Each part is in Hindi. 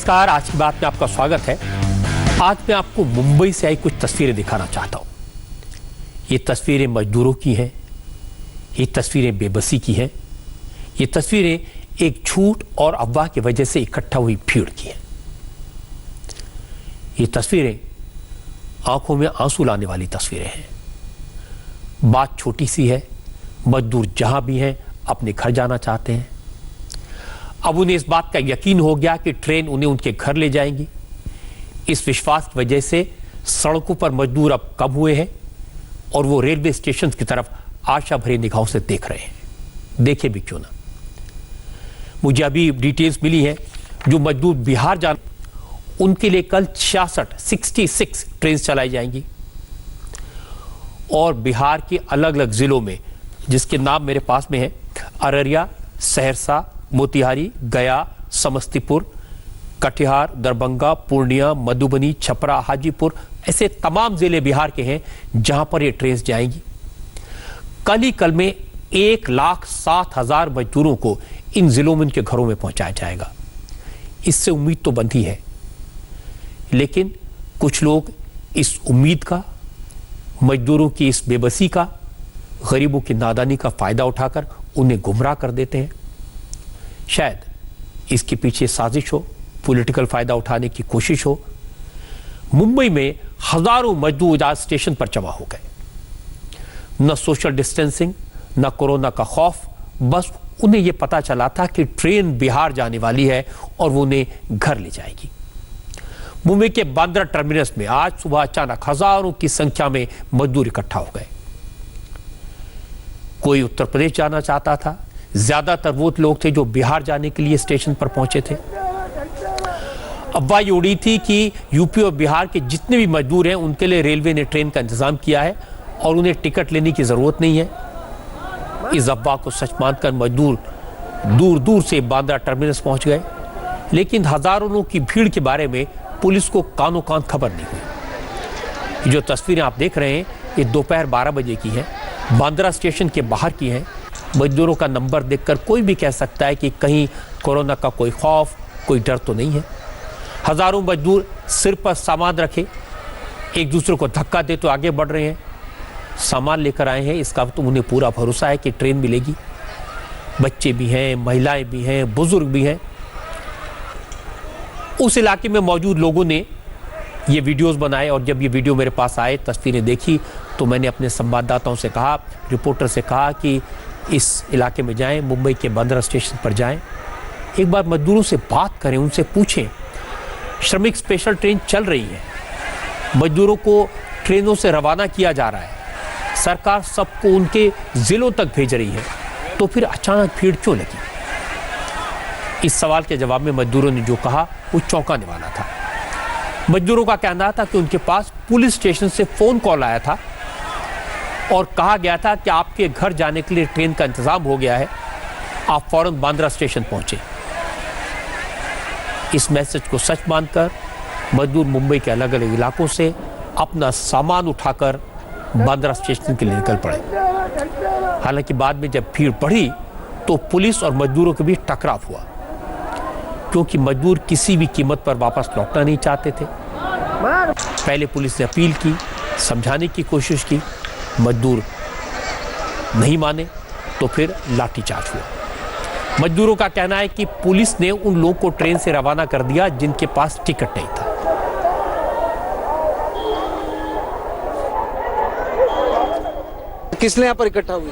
नमस्कार, आज की बात में आपका स्वागत है। आज मैं आपको मुंबई से आई कुछ तस्वीरें दिखाना चाहता हूं। ये तस्वीरें मजदूरों की हैं, ये तस्वीरें बेबसी की हैं, ये तस्वीरें एक झूठ और अफवाह की वजह से इकट्ठा हुई भीड़ की हैं। ये तस्वीरें आंखों में आंसू लाने वाली तस्वीरें हैं। बात छोटी सी है, मजदूर जहां भी हैं अपने घर जाना चाहते हैं। अब उन्हें इस बात का यकीन हो गया कि ट्रेन उन्हें उनके घर ले जाएंगी। इस विश्वास की वजह से सड़कों पर मजदूर अब कम हुए हैं और वो रेलवे स्टेशन की तरफ आशा भरी निगाहों से देख रहे हैं। देखे भी क्यों ना। मुझे अभी डिटेल्स मिली है, जो मजदूर बिहार जा उनके लिए कल 66 ट्रेन चलाई जाएंगी और बिहार के अलग अलग जिलों में, जिसके नाम मेरे पास में है, अररिया, सहरसा, मोतिहारी, गया, समस्तीपुर, कटिहार, दरभंगा, पूर्णिया, मधुबनी, छपरा, हाजीपुर, ऐसे तमाम जिले बिहार के हैं जहां पर ये ट्रेन जाएंगी। कल में 1,07,000 मजदूरों को इन जिलों में उनके घरों में पहुंचाया जाएगा। इससे उम्मीद तो बनती है, लेकिन कुछ लोग इस उम्मीद का, मजदूरों की इस बेबसी का, गरीबों की नादानी का फायदा उठाकर उन्हें गुमराह कर देते हैं। शायद इसके पीछे साजिश हो, पॉलिटिकल फायदा उठाने की कोशिश हो। मुंबई में हजारों मजदूर आज स्टेशन पर जमा हो गए। न सोशल डिस्टेंसिंग, न कोरोना का खौफ, बस उन्हें यह पता चला था कि ट्रेन बिहार जाने वाली है और वो उन्हें घर ले जाएगी। मुंबई के बांद्रा टर्मिनस में आज सुबह अचानक हजारों की संख्या में मजदूर इकट्ठा हो गए। कोई उत्तर प्रदेश जाना चाहता था, ज्यादातर वो लोग थे जो बिहार जाने के लिए स्टेशन पर पहुंचे थे। अफवाह ये उड़ी थी कि यूपी और बिहार के जितने भी मजदूर हैं उनके लिए रेलवे ने ट्रेन का इंतजाम किया है और उन्हें टिकट लेने की जरूरत नहीं है। इस अफवाह को सच मानकर मजदूर दूर दूर से बांद्रा टर्मिनस पहुंच गए, लेकिन हजारों लोगों की भीड़ के बारे में पुलिस को कानो कान खबर नहीं हुई। जो तस्वीरें आप देख रहे हैं ये दोपहर 12 बजे की हैं, बांद्रा स्टेशन के बाहर की हैं। मजदूरों का नंबर देखकर कोई भी कह सकता है कि कहीं कोरोना का कोई खौफ, कोई डर तो नहीं है। हजारों मजदूर सिर पर सामान रखे एक दूसरे को धक्का दे तो आगे बढ़ रहे हैं। सामान लेकर आए हैं, इसका तो उन्हें पूरा भरोसा है कि ट्रेन मिलेगी। बच्चे भी हैं, महिलाएं भी हैं, बुजुर्ग भी हैं। उस इलाके में मौजूद लोगों ने ये वीडियोस बनाए और जब ये वीडियो मेरे पास आए, तस्वीरें देखी, तो मैंने अपने संवाददाताओं से कहा, रिपोर्टर से कहा कि इस इलाके में जाएं, मुंबई के बांद्रा स्टेशन पर जाएं, एक बार मजदूरों से बात करें, उनसे पूछें। श्रमिक स्पेशल ट्रेन चल रही है, मजदूरों को ट्रेनों से रवाना किया जा रहा है, सरकार सबको उनके जिलों तक भेज रही है, तो फिर अचानक भीड़ क्यों लगी? इस सवाल के जवाब में मजदूरों ने जो कहा वो चौंकाने वाला था। मजदूरों का कहना था कि उनके पास पुलिस स्टेशन से फोन कॉल आया था और कहा गया था कि आपके घर जाने के लिए ट्रेन का इंतजाम हो गया है, आप फौरन बांद्रा स्टेशन पहुंचे। इस मैसेज को सच मानकर मजदूर मुंबई के अलग अलग इलाकों से अपना सामान उठाकर बांद्रा स्टेशन के लिए निकल पड़े। हालांकि बाद में जब भीड़ बढ़ी तो पुलिस और मजदूरों के बीच टकराव हुआ, क्योंकि मजदूर किसी भी कीमत पर वापस लौटना नहीं चाहते थे। पहले पुलिस ने अपील की, समझाने की कोशिश की, मजदूर नहीं माने, तो फिर लाठीचार्ज हुआ। मजदूरों का कहना है कि पुलिस ने उन लोगों को ट्रेन से रवाना कर दिया जिनके पास टिकट नहीं था। किस लिए यहाँ पर इकट्ठा हुए?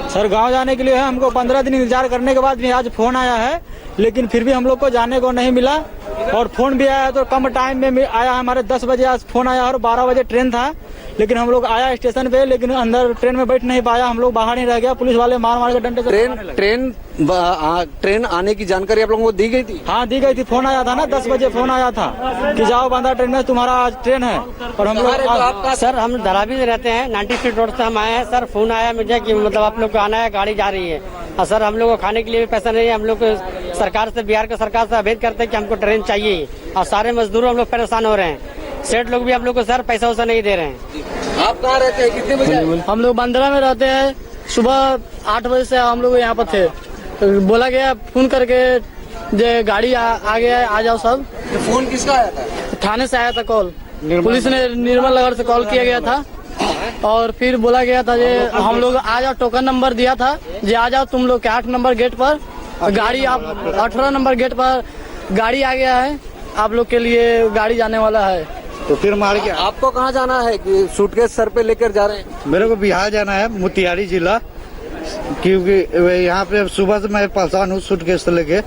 सर गांव जाने के लिए है। हमको 15 दिन इंतजार करने के बाद भी आज फोन आया है, लेकिन फिर भी हम लोग को जाने को नहीं मिला। और फोन भी आया तो कम टाइम में आया। हमारे 10 बजे आज फोन आया और 12 बजे ट्रेन था, लेकिन हम लोग आया स्टेशन पे, लेकिन अंदर ट्रेन में बैठ नहीं पाया। हम लोग बाहर ही रह गया। पुलिस वाले मार मार के डंडे से ट्रेन आने की जानकारी आप लोगों को दी गई थी? हाँ दी गई थी। फोन आया था ना, 10 बजे फोन आया था कि जाओ बांद्रा ट्रेन में, तुम्हारा आज ट्रेन है। और हम लोग सर हम धारावी में रहते हैं, 90 फीट रोड से हम आए हैं। सर फोन आया मुझे कि मतलब आप लोग को आना है, गाड़ी जा रही है। और सर हम लोग को खाने के लिए भी पैसा नहीं है। हम लोग सरकार से, बिहार की सरकार से अभेद करते हैं कि हमको ट्रेन चाहिए। और सारे मजदूर हम लोग परेशान हो रहे हैं। सेठ लोग भी हम लोग को सर पैसा वैसा नहीं दे रहे हैं। आप कहाँ रहते हैं? कितने बजे? हम लोग बांद्रा में रहते हैं। सुबह 8 बजे से हम लोग यहाँ पर थे। तो बोला गया फोन करके जो गाड़ी आ गया है, आ जाओ सब। ये फोन किसका आया था? थाने से आया था कॉल, पुलिस ने निर्मल नगर से कॉल किया गया था और फिर बोला गया था जे हम लोग आ जाओ, टोकन नंबर दिया था जे आ जाओ तुम लोग के 8 नंबर गेट पर गाड़ी, आप 18 नंबर गेट पर गाड़ी आ गया है, आप लोग के लिए गाड़ी जाने वाला है। तो फिर मार के आपको कहाँ जाना है कि सूटकेस सर पे लेकर जा रहे हैं? मेरे को बिहार जाना है, मोतिहारी जिला, क्योंकि यहाँ पे सुबह से मैं परेशान हूँ, सूटकेस लेके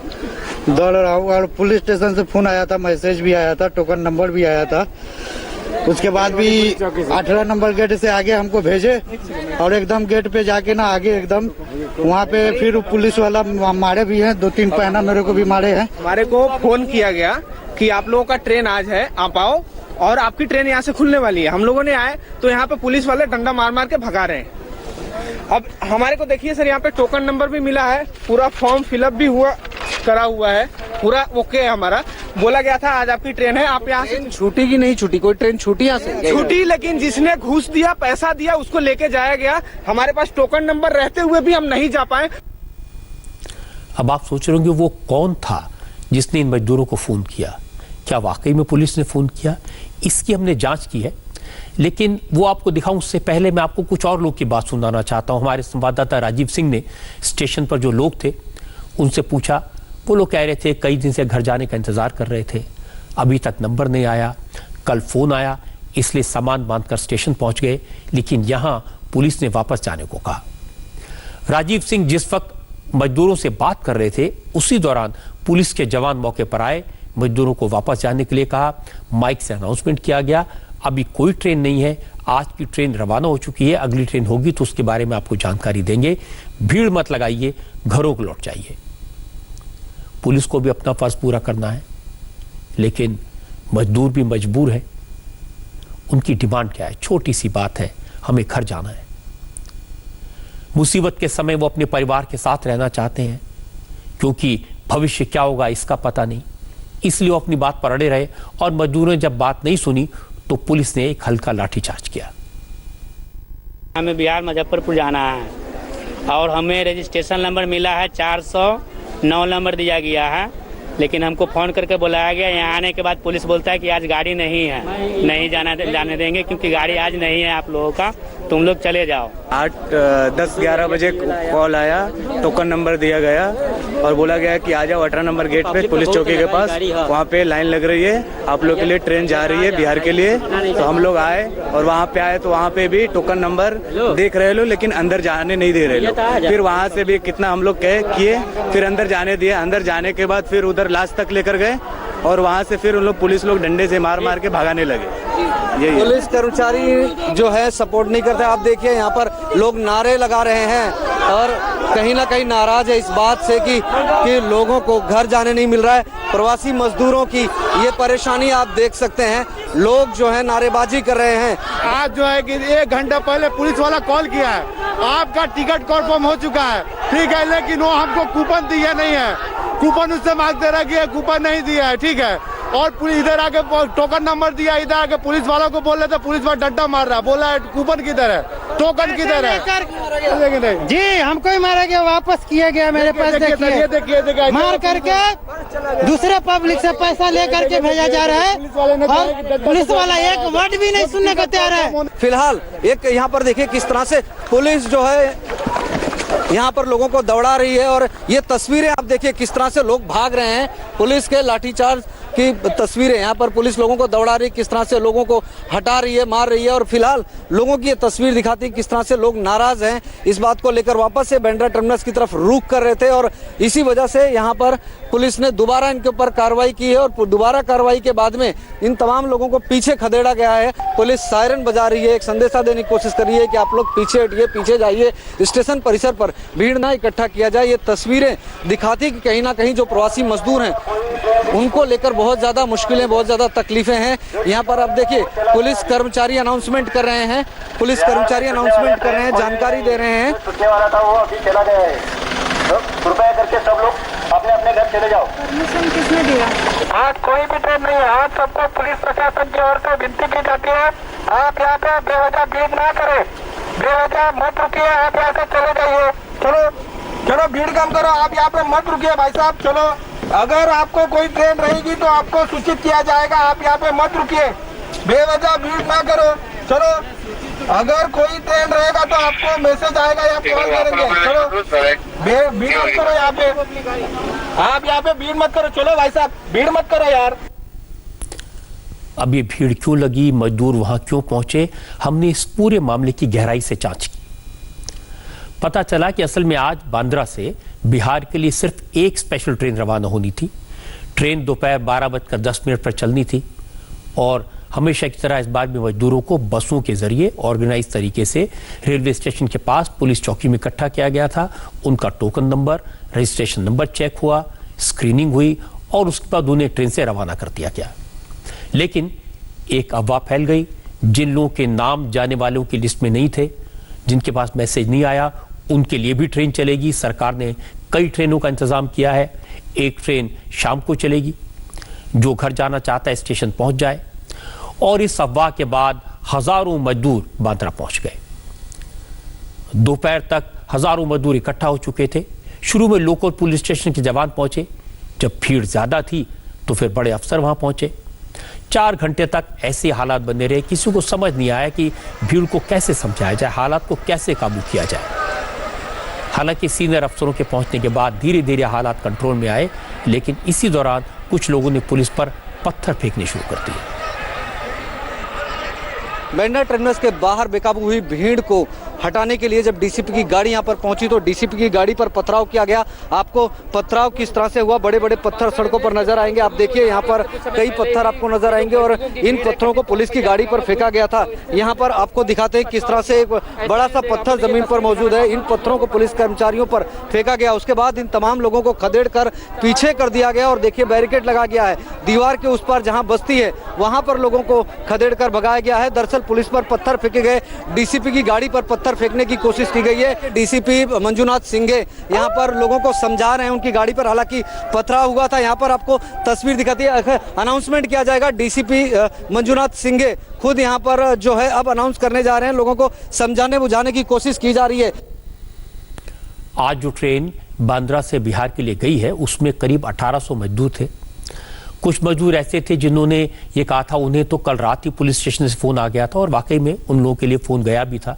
दौड़ रहा हूँ। और पुलिस स्टेशन से फोन आया था, मैसेज भी आया था, टोकन नंबर भी आया था। उसके बाद भी 18 नंबर गेट से आगे हमको भेजे और एकदम गेट पे जाके ना आगे एकदम वहाँ पे फिर पुलिस वाला मारे भी हैं, 2-3 पैना मेरे को भी मारे हैं। हमारे को फोन किया गया कि आप लोगों का ट्रेन आज है, आप आओ और आपकी ट्रेन यहाँ से खुलने वाली है। हम लोगों ने आए तो यहाँ पे पुलिस वाले डंडा मार मार के भगा रहे हैं। अब हमारे को देखिए सर, यहाँ पे टोकन नंबर भी मिला है, पूरा फॉर्म फिलअप भी करा हुआ है, पूरा ओके है हमारा। बोला गया था आज आपकी ट्रेन है, आप यहाँ से छूटी की नहीं छूटी? कोई ट्रेन छूटी यहाँ से? छूटी, लेकिन जिसने घूस दिया, पैसा दिया, उसको लेके जाया गया। हमारे पास टोकन नंबर रहते हुए भी हम नहीं जा पाए। अब आप सोच रहे होंगे वो कौन था जिसने इन मजदूरों को फोन किया? क्या वाकई में पुलिस ने फोन किया? इसकी हमने जांच की है, लेकिन वो आपको दिखाऊं उससे पहले मैं आपको कुछ और लोग की बात सुनाना चाहता हूं। हमारे संवाददाता राजीव सिंह ने स्टेशन पर जो लोग थे उनसे पूछा। वो लोग कह रहे थे कई दिन से घर जाने का इंतजार कर रहे थे, अभी तक नंबर नहीं आया, कल फोन आया इसलिए सामान बांधकर स्टेशन पहुंच गए, लेकिन यहां पुलिस ने वापस जाने को कहा। राजीव सिंह जिस वक्त मजदूरों से बात कर रहे थे उसी दौरान पुलिस के जवान मौके पर आए, मजदूरों को वापस जाने के लिए कहा। माइक से अनाउंसमेंट किया गया, अभी कोई ट्रेन नहीं है, आज की ट्रेन रवाना हो चुकी है, अगली ट्रेन होगी तो उसके बारे में आपको जानकारी देंगे, भीड़ मत लगाइए, घरों को लौट जाइए। पुलिस को भी अपना फर्ज पूरा करना है, लेकिन मजदूर भी मजबूर है। उनकी डिमांड क्या है? छोटी सी बात है, हमें घर जाना है। मुसीबत के समय वो अपने परिवार के साथ रहना चाहते हैं, क्योंकि भविष्य क्या होगा इसका पता नहीं, इसलिए वो अपनी बात पर अड़े रहे। और मजदूरों ने जब बात नहीं सुनी तो पुलिस ने एक हल्का लाठीचार्ज किया। हमें बिहार मुजफ्फरपुर जाना है और हमें रजिस्ट्रेशन नंबर मिला है, 409 नंबर दिया गया है, लेकिन हमको फ़ोन करके बुलाया गया। यहाँ आने के बाद पुलिस बोलता है कि आज गाड़ी नहीं है, नहीं जाने देंगे क्योंकि गाड़ी आज नहीं है आप लोगों का, तुम लोग चले जाओ। 10-11 बजे कॉल आया, टोकन नंबर दिया गया और बोला गया कि आ जाओ 18 नंबर गेट पे पुलिस चौकी के पास, वहाँ पे लाइन लग रही है, आप लोग के लिए ट्रेन जा रही है बिहार के लिए। तो हम लोग आए और वहाँ पे आए तो वहाँ पे भी टोकन नंबर देख रहे लो, लेकिन अंदर जाने नहीं दे रहे लोग। फिर वहाँ से भी कितना हम लोग किए, फिर अंदर जाने दिए। अंदर जाने के बाद फिर उधर लास्ट तक लेकर गए और वहाँ से फिर उन लोग पुलिस लोग डंडे से मार मार के भगाने लगे। यही पुलिस कर्मचारी जो है सपोर्ट नहीं करते। आप देखिए यहाँ पर लोग नारे लगा रहे हैं और कहीं ना कहीं नाराज है इस बात से कि लोगों को घर जाने नहीं मिल रहा है। प्रवासी मजदूरों की ये परेशानी आप देख सकते हैं, लोग जो है नारेबाजी कर रहे हैं। आज जो है कि 1 घंटा पहले पुलिस वाला कॉल किया है, आपका टिकट कन्फर्म हो चुका है, ठीक है, लेकिन वो हमको कूपन दिया नहीं है, कूपन उससे मांगते रह गया, कूपन नहीं दिया है, ठीक है। और इधर आके टोकन नंबर दिया, इधर आके पुलिस वालों को बोल रहे थे, पुलिस वाला डंडा मार रहा, बोला है कूपन किधर है, टोकन किधर है। जी हमको ही मारा गया, वापस किया गया मेरे पास। देखिए मार करके दूसरे पब्लिक से पैसा ले करके भेजा जा रहा है और पुलिस वाला एक वर्ड भी नहीं सुनने को तैयार है। फिलहाल एक यहाँ पर देखिए किस तरह से पुलिस जो है यहाँ पर लोगों को दौड़ा रही है और ये तस्वीरें आप देखिए किस तरह से लोग भाग रहे हैं। पुलिस के लाठीचार्ज की तस्वीरें यहाँ पर पुलिस लोगों को दौड़ा रही है, किस तरह से लोगों को हटा रही है, मार रही है। और फिलहाल लोगों की ये तस्वीर दिखाती है किस तरह से लोग नाराज हैं इस बात को लेकर, वापस से बांद्रा टर्मिनस की तरफ रुख कर रहे थे। और इसी वजह से यहाँ पर पुलिस ने दोबारा इनके ऊपर कार्रवाई की है और दोबारा कार्रवाई के बाद में इन तमाम लोगों को पीछे खदेड़ा गया है। पुलिस सायरन बजा रही है, एक संदेशा देने की कोशिश कर रही है कि आप लोग पीछे हटिए, पीछे जाइए, स्टेशन परिसर पर भीड़ ना इकट्ठा किया जाए। ये तस्वीरें दिखाती कि कहीं ना कहीं जो प्रवासी मजदूर हैं उनको लेकर बहुत ज्यादा मुश्किलें, बहुत ज्यादा तकलीफें हैं। यहाँ पर आप देखिए पुलिस कर्मचारी अनाउंसमेंट कर रहे हैं, पुलिस कर्मचारी अनाउंसमेंट कर रहे हैं, जानकारी दे रहे हैं। वाला था वो अभी चला गया है, कृपया करके सब लोग अपने अपने घर चले जाओ। परमिशन किसने दिया? आज कोई भी ट्रेन नहीं है, आज सबको पुलिस प्रशासन की ओर से विनती की जाती है, आप यहाँ पे बेवजह भीड़ ना करें, बेवजह मत रुकिए, आप यहाँ से चले जाइए। चलो चलो भीड़ कम करो, आप यहाँ पे मत रुकिए भाई साहब, चलो अगर आपको कोई ट्रेन रहेगी तो आपको सूचित किया जाएगा, आप यहाँ पे मत रुकिए, बेवजह भीड़ ना करो। चलो, अगर कोई ट्रेन रहेगा तो आपको मैसेज आएगा या कॉल करेंगे। चलो, भीड़ मत करो यहाँ पे, आप यहाँ पे भीड़ मत करो। चलो भाई साहब, भीड़ मत करो यार। अब ये भीड़ क्यों लगी, मजदूर वहां क्यों पहुंचे, हमने इस पूरे मामले की गहराई से जांच की। पता चला कि असल में आज बांद्रा से बिहार के लिए सिर्फ एक स्पेशल ट्रेन रवाना होनी थी। ट्रेन दोपहर 12:10 पर चलनी थी और हमेशा की तरह इस बार भी मजदूरों को बसों के जरिए ऑर्गेनाइज तरीके से रेलवे स्टेशन के पास पुलिस चौकी में इकट्ठा किया गया था। उनका token number, registration number check हुआ, स्क्रीनिंग हुई और उसके बाद उन्हें ट्रेन से रवाना कर दिया गया। लेकिन एक अफवाह फैल गई, जिन लोगों के नाम जाने वालों की लिस्ट में नहीं थे, जिनके पास मैसेज नहीं आया, उनके लिए भी ट्रेन चलेगी। सरकार ने कई ट्रेनों का इंतजाम किया है। एक ट्रेन शाम को चलेगी, जो घर जाना चाहता है स्टेशन पहुंच जाए। और इस अफवाह के बाद हजारों मजदूर बांद्रा पहुंच गए। दोपहर तक हजारों मजदूर इकट्ठा हो चुके थे। शुरू में लोकल पुलिस स्टेशन के जवान पहुंचे, जब भीड़ ज्यादा थी तो फिर बड़े अफसर वहां पहुंचे। 4 घंटे तक ऐसे हालात बने रहे, किसी को समझ नहीं आया कि भीड़ को कैसे समझाया जाए, हालात को कैसे काबू किया जाए। हालांकि सीनियर अफसरों के पहुंचने के बाद धीरे धीरे हालात कंट्रोल में आए, लेकिन इसी दौरान कुछ लोगों ने पुलिस पर पत्थर फेंकने शुरू कर दिए। बांद्रा टर्मिनस के बाहर बेकाबू हुई भीड़ को हटाने के लिए जब डीसीपी की गाड़ी यहां पर पहुंची तो डीसीपी की गाड़ी पर पथराव किया गया। आपको पथराव किस तरह से हुआ, बड़े बड़े पत्थर सड़कों पर नजर आएंगे। आप देखिए यहां पर कई पत्थर आपको नजर आएंगे और इन पत्थरों को पुलिस की गाड़ी पर फेंका गया था। यहां पर आपको दिखाते हैं किस तरह से एक बड़ा सा पत्थर जमीन पर मौजूद है। इन पत्थरों को पुलिस कर्मचारियों पर फेंका गया। उसके बाद इन तमाम लोगों को खदेड़ कर पीछे कर दिया गया और देखिए बैरिकेड लगा गया है। दीवार के उस पार जहां बस्ती है वहां पर लोगों को खदेड़ कर भगाया गया है। दरअसल पुलिस पर पत्थर फेंके गए, डीसीपी की गाड़ी पर पत्थर फेंकने की कोशिश की गई है। डीसीपी मंजुनाथ सिंघे यहाँ पर लोगों को समझा रहे हैं उनकी गाड़ी पर, हालांकि पथराव हुआ था। यहाँ पर आपको तस्वीर दिखाती है, अनाउंसमेंट किया जाएगा। डीसीपी मंजुनाथ सिंघे खुद यहाँ पर जो है अब अनाउंस करने जा रहे हैं, लोगों को समझाने बुझाने की कोशिश की जा रही है। आज जो ट्रेन बांद्रा से बिहार के लिए गई है उसमें करीब 1800 मजदूर थे। कुछ मजदूर ऐसे थे जिन्होंने ये कहा था उन्हें तो कल रात ही पुलिस स्टेशन से फोन आ गया था और वाकई में उन लोगों के लिए फोन गया भी था।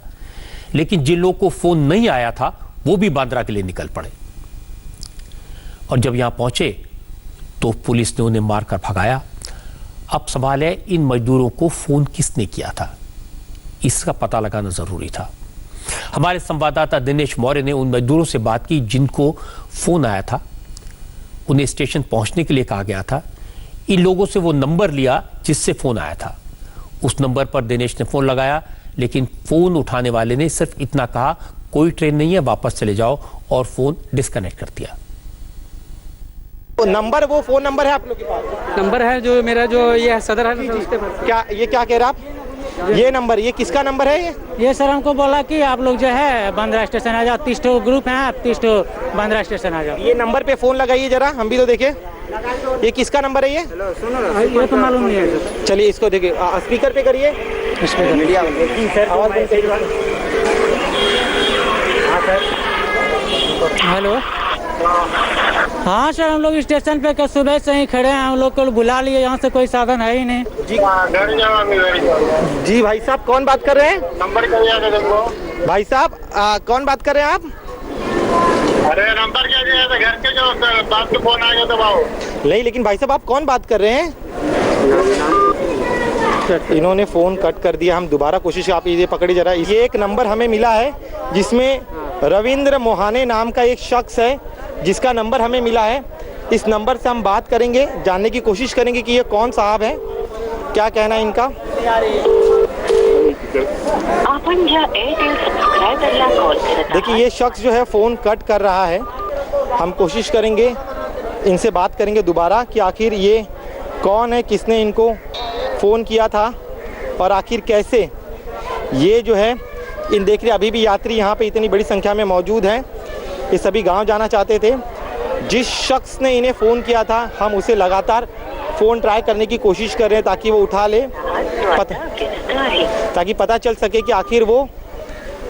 लेकिन जिन लोगों को फोन नहीं आया था वो भी बांद्रा के लिए निकल पड़े और जब यहां पहुंचे तो पुलिस ने उन्हें मारकर भगाया। अब सवाल है, इन मजदूरों को फोन किसने किया था, इसका पता लगाना जरूरी था। हमारे संवाददाता दिनेश मौर्य ने उन मजदूरों से बात की जिनको फोन आया था, उन्हें स्टेशन पहुंचने के लिए कहा गया था। इन लोगों से वो नंबर लिया जिससे फोन आया था। उस नंबर पर दिनेश ने फोन लगाया, लेकिन फोन उठाने वाले ने सिर्फ इतना कहा, कोई ट्रेन नहीं है, वापस चले जाओ, और फोन डिस्कनेक्ट कर दिया। तो नंबर, वो फोन नंबर है आप लोग के पास? नंबर है जो मेरा, जो ये सदर है उसके पास। क्या ये क्या कह रहे आप? ये नंबर, ये किसका नंबर है? ये सर हमको बोला कि आप लोग जो है बांद्रा स्टेशन आ जाओ, 30 ग्रुप है, आप 30 बांद्रा स्टेशन आ जाओ। ये नंबर पे फोन लगाइए जरा, हम भी तो देखें। ये किसका नंबर है? ये तो मालूम नहीं है। चलिए इसको देखिए, स्पीकर पे करिए। हेलो, हाँ सर, हम लोग स्टेशन पे सुबह से ही खड़े हैं, हम लोग को बुला लिए, यहाँ से कोई साधन है ही नहीं। जी भाई साहब, कौन बात कर रहे हैं? नंबर क्या भाई साहब कौन बात कर रहे हैं आप? अरे नंबर क्या दिया था, घर के जो बात के फोन आ गया था बाबू। नहीं, लेकिन भाई साहब आप कौन बात कर रहे हैं? इन्होंने फोन कट कर दिया। हम दोबारा कोशिश, आप ये पकड़ी जरा। ये एक नंबर हमें मिला है जिसमें रविंद्र मोहाने नाम का एक शख्स है जिसका नंबर हमें मिला है। इस नंबर से हम बात करेंगे, जानने की कोशिश करेंगे कि ये कौन साहब है, क्या कहना है इनका। देखिए ये शख्स जो है फ़ोन कट कर रहा है। हम कोशिश करेंगे, इनसे बात करेंगे दोबारा कि आखिर ये कौन है, किसने इनको फ़ोन किया था और आखिर कैसे ये जो है इन देख रहे अभी भी यात्री यहाँ पे इतनी बड़ी संख्या में मौजूद हैं। ये सभी गांव जाना चाहते थे। जिस शख्स ने इन्हें फ़ोन किया था हम उसे लगातार फ़ोन ट्राई करने की कोशिश कर रहे हैं ताकि वो उठा ले, ताकि पता चल सके कि आखिर वो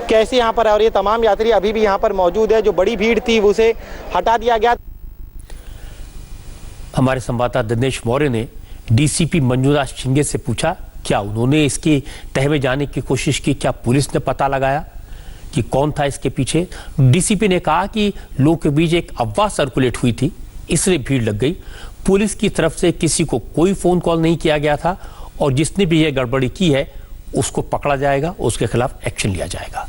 कैसे यहाँ पर है। और ये तमाम यात्री अभी भी यहाँ पर मौजूद है। जो बड़ी भीड़ थी उसे हटा दिया गया। हमारे संवाददाता दिनेश मौर्य ने डीसीपी मंजुनाथ शिंगे से पूछा, क्या उन्होंने इसके तह में जाने की कोशिश की? क्या पुलिस ने पता लगाया कि कौन था इसके पीछे? डीसीपी ने कहा कि लोगों के बीच एक अफवाह सर्कुलेट हुई थी, इसलिए भीड़ लग गई। पुलिस की तरफ से किसी को कोई फोन कॉल नहीं किया गया था और जिसने भी यह गड़बड़ी की है उसको पकड़ा जाएगा, उसके खिलाफ एक्शन लिया जाएगा।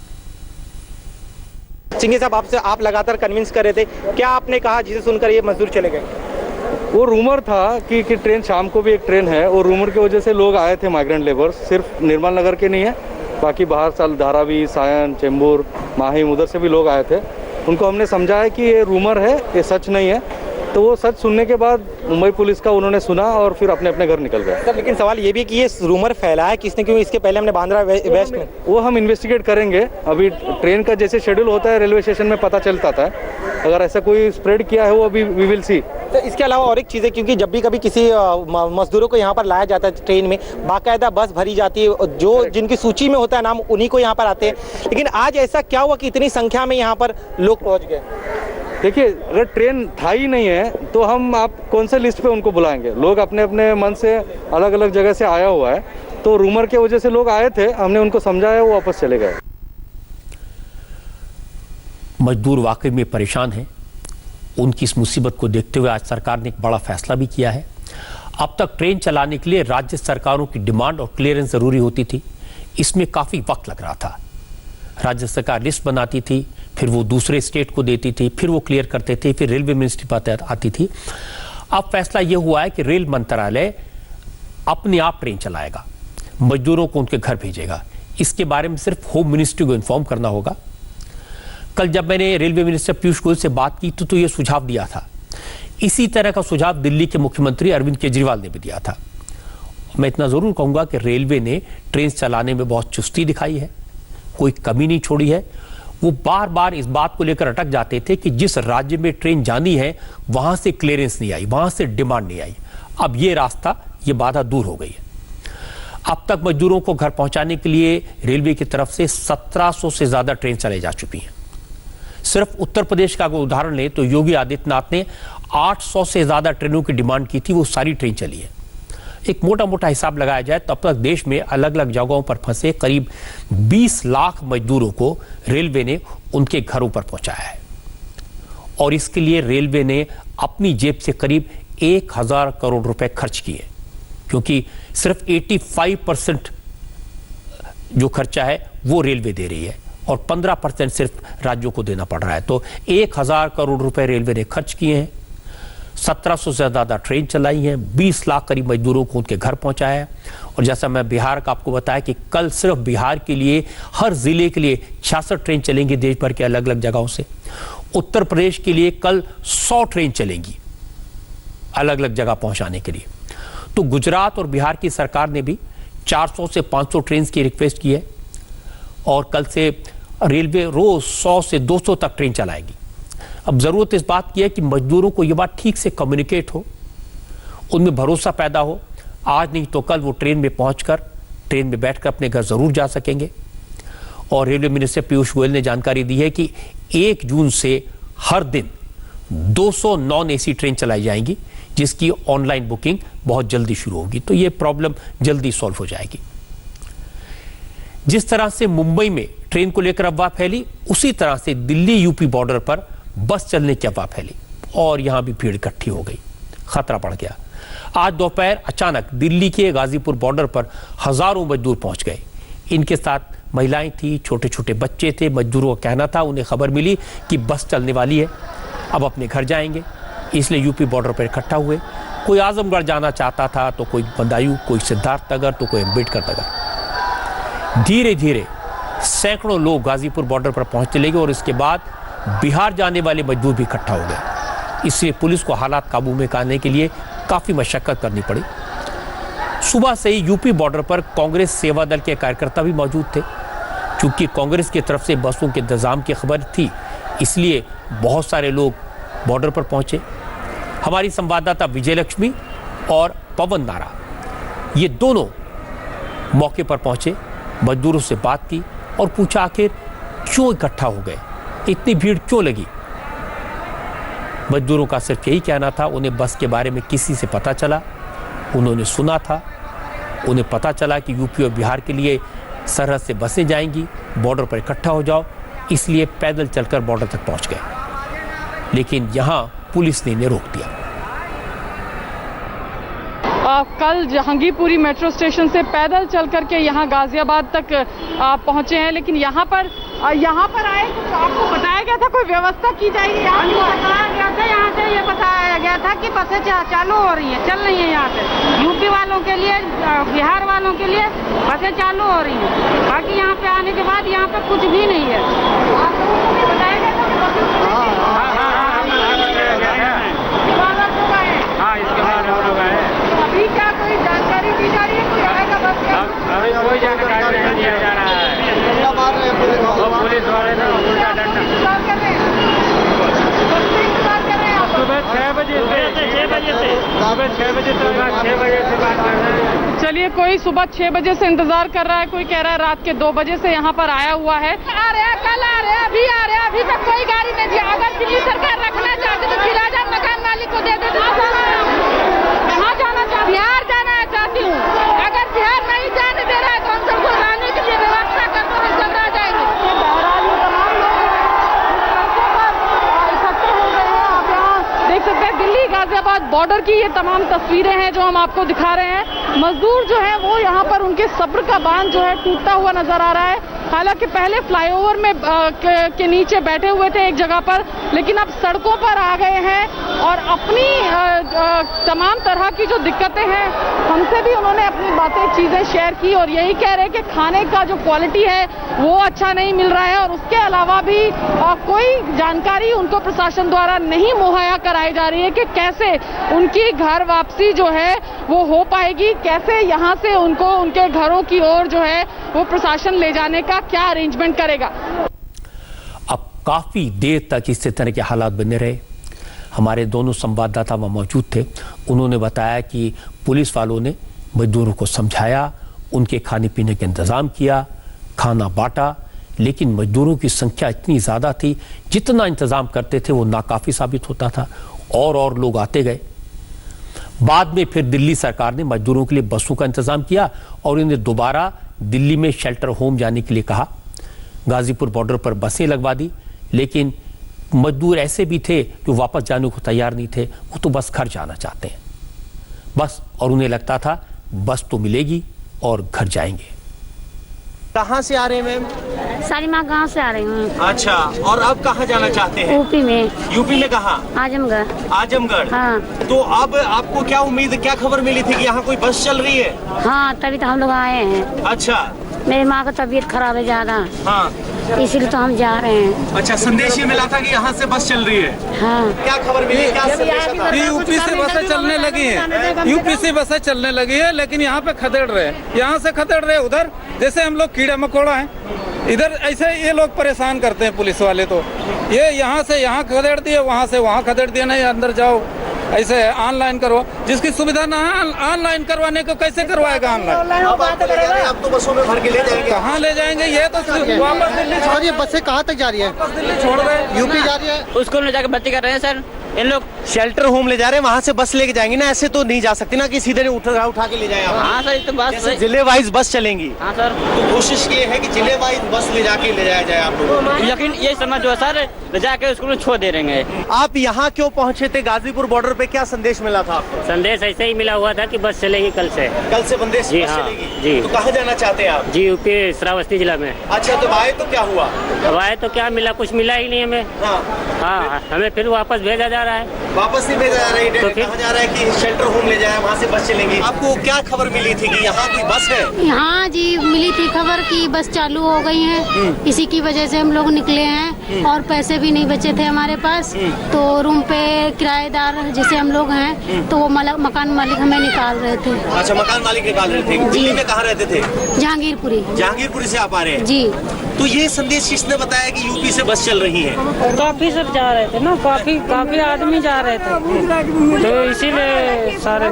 सिंघे साहब, आपसे आप लगातार कन्विंस कर रहे थे, क्या आपने कहा जिसे सुनकर ये मजदूर चले गए? वो रूमर था कि ट्रेन शाम को भी एक ट्रेन है, और रूमर की वजह से लोग आए थे माइग्रेंट लेबर्स, सिर्फ निर्मल नगर के नहीं है, बाकी बाहर साल धारावी, सायन, चेंबूर, माहिम, उधर से भी लोग आए थे। उनको हमने समझाया कि ये रूमर है, ये सच नहीं है। तो वो सच सुनने के बाद मुंबई पुलिस का उन्होंने सुना और फिर अपने अपने घर निकल गए। सर, लेकिन सवाल ये भी कि ये रूमर फैलाया किसने, क्यों? इसके पहले हमने बांद्रा वेस्ट में, वो हम इन्वेस्टिगेट करेंगे। अभी ट्रेन का जैसे शेड्यूल होता है रेलवे स्टेशन में पता चलता था, अगर ऐसा कोई स्प्रेड किया है वो अभी वी विल सी। तो इसके अलावा और एक चीज़ है, क्योंकि जब भी कभी किसी मजदूरों को यहाँ पर लाया जाता है ट्रेन में, बाकायदा बस भरी जाती है, जो जिनकी सूची में होता है नाम उन्हीं को यहाँ पर आते हैं। लेकिन आज ऐसा क्या हुआ कि इतनी संख्या में यहाँ पर लोग पहुँच गए? देखिए, अगर ट्रेन था ही नहीं है तो हम आप कौन से लिस्ट पे उनको बुलाएंगे? लोग अपने अपने मन से अलग अलग जगह से आया हुआ है, तो रूमर के वजह से लोग आए थे, हमने उनको समझाया, वो वापस चले गए। मजदूर वाकई में परेशान हैं। उनकी इस मुसीबत को देखते हुए आज सरकार ने एक बड़ा फैसला भी किया है। अब तक ट्रेन चलाने के लिए राज्य सरकारों की डिमांड और क्लियरेंस जरूरी होती थी, इसमें काफी वक्त लग रहा था। राज्य सरकार लिस्ट बनाती थी, फिर वो दूसरे स्टेट को देती थी, फिर वो क्लियर करते थे, फिर रेलवे मिनिस्ट्री पर आती थी। अब फैसला ये हुआ है कि रेल मंत्रालय अपने आप ट्रेन चलाएगा, मजदूरों को उनके घर भेजेगा। इसके बारे में सिर्फ होम मिनिस्ट्री को इन्फॉर्म करना होगा। कल जब मैंने रेलवे मिनिस्टर पीयूष गोयल से बात की तो ये सुझाव दिया था। इसी तरह का सुझाव दिल्ली के मुख्यमंत्री अरविंद केजरीवाल ने भी दिया था। मैं इतना जरूर कहूंगा कि रेलवे ने ट्रेन चलाने में बहुत चुस्ती दिखाई है, कोई कमी नहीं छोड़ी है। वो बार बार इस बात को लेकर अटक जाते थे कि जिस राज्य में ट्रेन जानी है वहां से क्लियरेंस नहीं आई, वहां से डिमांड नहीं आई। अब ये रास्ता, ये बाधा दूर हो गई है। अब तक मजदूरों को घर पहुंचाने के लिए रेलवे की तरफ से 1700 से ज्यादा ट्रेन चलाई जा चुकी हैं। सिर्फ उत्तर प्रदेश का अगर उदाहरण लें तो योगी आदित्यनाथ ने 800 से ज्यादा ट्रेनों की डिमांड की थी, वो सारी ट्रेन चली है। एक मोटा मोटा हिसाब लगाया जाए तब तक देश में अलग अलग जगहों पर फंसे करीब 20 लाख मजदूरों को रेलवे ने उनके घरों पर पहुंचाया है। और इसके लिए रेलवे ने अपनी जेब से करीब 1000 करोड़ रुपए खर्च किए, क्योंकि सिर्फ 85% जो खर्चा है वो रेलवे दे रही है और 15% सिर्फ राज्यों को देना पड़ रहा है। तो 1000 करोड़ रुपए रेलवे ने खर्च किए हैं, 1700 से ज्यादा ट्रेन चलाई हैं, 20 लाख करीब मजदूरों को उनके घर पहुंचाया है। और जैसा मैं बिहार का आपको बताया कि कल सिर्फ बिहार के लिए हर जिले के लिए 66 ट्रेन चलेंगी देश भर के अलग अलग जगहों से। उत्तर प्रदेश के लिए कल 100 ट्रेन चलेंगी अलग अलग जगह पहुंचाने के लिए। तो गुजरात और बिहार की सरकार ने भी 400 से 500 ट्रेन की रिक्वेस्ट की है और कल से रेलवे रोज 100 से 200 तक ट्रेन चलाएगी। अब जरूरत इस बात की है कि मजदूरों को यह बात ठीक से कम्युनिकेट हो, उनमें भरोसा पैदा हो। आज नहीं तो कल वो ट्रेन में पहुंचकर, ट्रेन में बैठकर अपने घर जरूर जा सकेंगे। और रेलवे मिनिस्टर पीयूष गोयल ने जानकारी दी है कि 1 जून से हर दिन 200 नॉन एसी ट्रेन चलाई जाएंगी, जिसकी ऑनलाइन बुकिंग बहुत जल्दी शुरू होगी। तो ये प्रॉब्लम जल्दी सॉल्व हो जाएगी। जिस तरह से मुंबई में ट्रेन को लेकर अफवाह फैली, उसी तरह से दिल्ली यूपी बॉर्डर पर बस चलने की अफवाह फैली और यहां भी भीड़ इकट्ठी हो गई, खतरा बढ़ गया। आज दोपहर अचानक दिल्ली के गाजीपुर बॉर्डर पर हजारों मजदूर पहुंच गए। इनके साथ महिलाएं थी, छोटे छोटे बच्चे थे। मजदूरों का कहना था, उन्हें खबर मिली कि बस चलने वाली है, अब अपने घर जाएंगे, इसलिए यूपी बॉर्डर पर इकट्ठा हुए। कोई आजमगढ़ जाना चाहता था, तो कोई बदायूं, कोई सिद्धार्थनगर, तो कोई अम्बेडकर नगर। धीरे धीरे सैकड़ों लोग गाजीपुर बॉर्डर पर पहुंचने लगे और इसके बाद बिहार जाने वाले मजदूर भी इकट्ठा हो गए। इसलिए पुलिस को हालात काबू में करने के लिए काफी मशक्कत करनी पड़ी। सुबह से ही यूपी बॉर्डर पर कांग्रेस सेवा दल के कार्यकर्ता भी मौजूद थे। क्योंकि कांग्रेस की तरफ से बसों के इंतजाम की खबर थी, इसलिए बहुत सारे लोग बॉर्डर पर पहुंचे। हमारी संवाददाता विजयलक्ष्मी और पवन नारा, ये दोनों मौके पर पहुंचे, मजदूरों से बात की और पूछा आखिर क्यों इकट्ठा हो गए, इतनी भीड़ क्यों लगी। मजदूरों का सिर्फ यही कहना था, उन्हें बस के बारे में किसी से पता चला, उन्होंने सुना था, उन्हें पता चला कि यूपी और बिहार के लिए सरहद से बसें जाएंगी, बॉर्डर पर इकट्ठा हो जाओ, इसलिए पैदल चलकर बॉर्डर तक पहुंच गए। लेकिन यहाँ पुलिस ने इन्हें रोक दिया। कल जहांगीरपुरी मेट्रो स्टेशन से पैदल चल करके यहाँ गाजियाबाद तक पहुँचे हैं, लेकिन यहाँ पर आए तो आपको बताया गया था कोई व्यवस्था की जाएगी? यहाँ बताया गया था, यहाँ से ये बताया गया था कि बसें चालू हो रही है, चल रही है यहाँ पे यूपी वालों के लिए, बिहार वालों के लिए बसें चालू हो रही हैं। बाकी यहाँ पे आने के बाद यहाँ पे कुछ भी नहीं है। बताया गया था अभी क्या कोई जानकारी दी जा रही है? कोई आएगा बस? अभी कोई जानकारी नहीं दिया जा रहा है। पुलिस वाले ने उल्टा डंडा सुबह 6 बजे से सुबह 6 बजे से बात कर रहे हैं। चलिए, कोई सुबह 6 बजे से इंतजार कर रहा है, कोई कह रहा है रात के 2 बजे से यहाँ पर आया हुआ है। आ रहे हैं, कल आ रहे हैं, अभी आ रहे हैं, अभी तक कोई गाड़ी नहीं दिया। अगर दिल्ली सरकार रखना चाहती तो 4000 मकान मालिक को दे देते। कहाँ जाना चाहती? बिहार जाना चाहती हूँ। अगर बिहार नहीं जाने दे रहा है तो हम सबको रहने के लिए व्यवस्था करते हुए चल रह जाएंगे। देख सकते हैं दिल्ली गाजियाबाद बॉर्डर की ये तमाम तस्वीरें हैं जो हम आपको दिखा रहे हैं। मजदूर जो है वो यहाँ पर उनके सब्र का बांध जो है टूटता हुआ नजर आ रहा है। हालांकि पहले फ्लाईओवर में के नीचे बैठे हुए थे एक जगह पर, लेकिन अब सड़कों पर आ गए हैं और अपनी तमाम तरह की जो दिक्कतें हैं हमसे भी उन्होंने अपनी बातें चीज़ें शेयर की और यही कह रहे हैं कि खाने का जो क्वालिटी है वो अच्छा नहीं मिल रहा है और उसके अलावा भी कोई जानकारी उनको प्रशासन द्वारा नहीं मुहैया कराई जा रही है कि कैसे उनकी घर वापसी जो है वो हो पाएगी, कैसे यहाँ से उनको उनके घरों की ओर जो है वो प्रशासन ले जाने का क्या अरेंजमेंट करेगा। अब काफी देर तक इस तरह के हालात बने रहे। हमारे दोनों संवाददाता वहां मौजूद थे, उन्होंने बताया कि पुलिस वालों ने मजदूरों को समझाया, उनके खाने पीने का इंतजाम किया, खाना बांटा, लेकिन मजदूरों की संख्या इतनी ज्यादा थी, जितना इंतजाम करते थे वो नाकाफी साबित होता था और लोग आते गए। बाद में फिर दिल्ली सरकार ने मजदूरों के लिए बसों का इंतजाम किया और इन्हें दोबारा दिल्ली में शेल्टर होम जाने के लिए कहा। गाजीपुर बॉर्डर पर बसें लगवा दी, लेकिन मजदूर ऐसे भी थे जो वापस जाने को तैयार नहीं थे, वो तो बस घर जाना चाहते हैं बस, और उन्हें लगता था बस तो मिलेगी और घर जाएंगे। कहाँ से आ रहे हैं मैम? सालिमा गांव से आ रही हूँ। अच्छा, और अब कहाँ जाना चाहते हैं? यूपी में। यूपी में कहाँ? आजमगढ़। आजमगढ़। हाँ। तो अब आपको क्या उम्मीद, क्या खबर मिली थी कि यहाँ कोई बस चल रही है? हाँ, तभी तो हम लोग आए हैं। अच्छा। मेरी माँ का तबीयत खराब है ज्यादा। हाँ, इसीलिए तो हम जा रहे हैं। अच्छा, संदेश ये मिला था कि यहाँ से बस चल रही है। हाँ। क्या खबर मिली, क्या संदेश था? यूपी से बसें चलने लगी हैं, यूपी से बसें चलने लगी है, लेकिन यहाँ पे खदेड़ रहे हैं, यहाँ से खदेड़ रहे उधर, जैसे हम लोग कीड़ा मकोड़ा हैं, इधर ऐसे ये लोग परेशान करते हैं पुलिस वाले। तो ये यहाँ से यहाँ खदेड़ दिए, वहाँ से वहाँ खदेड़ दिए, नहीं अंदर जाओ, ऐसे है ऑनलाइन करो, जिसकी सुविधा ना है ऑनलाइन करवाने को कैसे करवाएगा ऑनलाइन? आप तो बसों में भर के ले जाएंगे। कहाँ ले जाएंगे? ये तो वापस दिल्ली और ये बसें कहाँ तक जा रही है? दिल्ली छोड़ रहे हैं, यूपी जा रही है। उसको ले जाकर भर्ती कर रहे हैं सर। इन लोग शेल्टर होम ले जा रहे हैं, वहाँ से बस लेके जाएंगे ना, ऐसे तो नहीं जा सकती ना कि सीधे उठा के ले जाए। हाँ सर, तो बस जिले वाइज बस चलेंगी। हाँ सर, तो कोशिश ये है कि जिले वाइज बस ले जाके ले जाया जाए आप लोगों। लेकिन ये समझो सर, ले जाके उसको छोड़ दे रहेंगे। आप यहाँ क्यों पहुँचे थे गाजीपुर बॉर्डर पे, क्या संदेश मिला था आपको? संदेश ऐसे ही मिला हुआ था कि बस चलेगी कल से। कल से बंदेश जी बस हाँ, चलेगी जी। तो कहाँ जाना चाहते हैं आप? जी, यूपी श्रावस्ती जिला में। अच्छा, तो आए तो क्या हुआ? अब आए तो क्या मिला, कुछ मिला ही नहीं हमें। हाँ, हमें फिर वापस भेजा जा रहा है। वापस नहीं भेजा जा रहा है, कहा जा रहा है कि शेल्टर होम ले जाए, वहाँ से बस चलेंगी। आपको क्या खबर मिली थी कि यहाँ कोई बस है? हाँ जी, मिली थी खबर कि बस चालू हो गई है, इसी की वजह से हम लोग निकले हैं और पैसे भी नहीं बचे थे हमारे पास, तो रूम पे किराएदार जैसे हम लोग हैं तो वो मकान मालिक हमें निकाल रहे थे। अच्छा, मकान मालिक निकाल रहे थे। दिल्ली में कहाँ रहते थे? जहांगीरपुरी। जहांगीरपुरी से आप आ रहे हैं जी। तो ये संदेश किसने बताया कि यूपी से बस चल रही है? काफी सब जा रहे थे ना, काफी आदमी जा रहे थे, तो इसीलिए सारे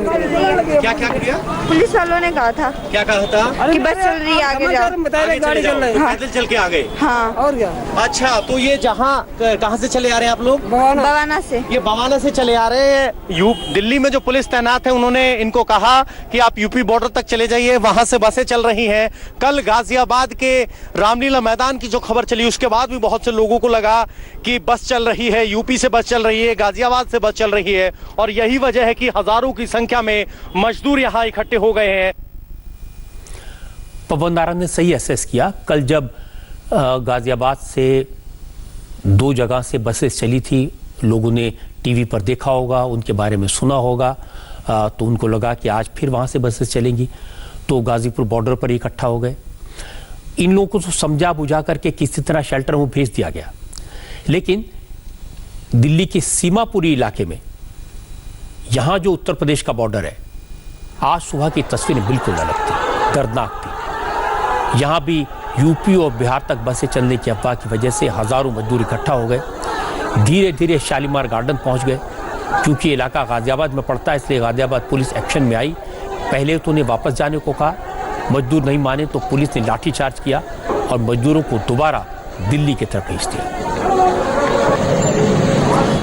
क्या क्या किया? पुलिस वालों ने कहा था। क्या कहा था? कि बस चल रही है, आगे जाओ। गाड़ी चल रही है, पैदल चल के आ गए। हाँ, और क्या? अच्छा, तो ये कहाँ से चले आ रहे हैं आप लोग? बवाना से। ये बवाना से चले आ रहे हैं। दिल्ली में जो पुलिस तैनात है उन्होंने इनको कहा कि आप यूपी बॉर्डर तक चले जाइए, वहां से बसें चल रही हैं। कल गाजियाबाद के रामलीला मैदान की जो खबर चली उसके बाद भी बहुत से लोगों को लगा कि बस चल रही है, यूपी से बस चल रही है, गाजियाबाद से बस चल रही है, और यही वजह है कि हजारों की संख्या में मजदूर यहां इकट्ठे हो गए हैं। पवन नारायण ने सही असेस किया। कल जब गाजियाबाद से 2 जगह से बसें चली थी, लोगों ने टीवी पर देखा होगा, उनके बारे में सुना होगा, तो उनको लगा कि आज फिर वहां से बसें चलेंगी, तो गाजीपुर बॉर्डर पर इकट्ठा हो गए। इन लोगों को तो समझा बुझा करके किसी तरह शेल्टर में भेज दिया गया, लेकिन दिल्ली के सीमापुरी इलाके में, यहां जो उत्तर प्रदेश का बॉर्डर है, आज सुबह की तस्वीरें बिल्कुल अलग थी, दर्दनाक थी। यहां भी यूपी और बिहार तक बसें चलने की अफवाह की वजह से हजारों मजदूर इकट्ठा हो गए। धीरे धीरे शालीमार गार्डन पहुंच गए। क्योंकि इलाका गाजियाबाद में पड़ता है, इसलिए गाजियाबाद पुलिस एक्शन में आई। पहले तो उन्हें वापस जाने को कहा, मजदूर नहीं माने तो पुलिस ने लाठीचार्ज किया और मजदूरों को दोबारा दिल्ली की तरफ भेज दिया।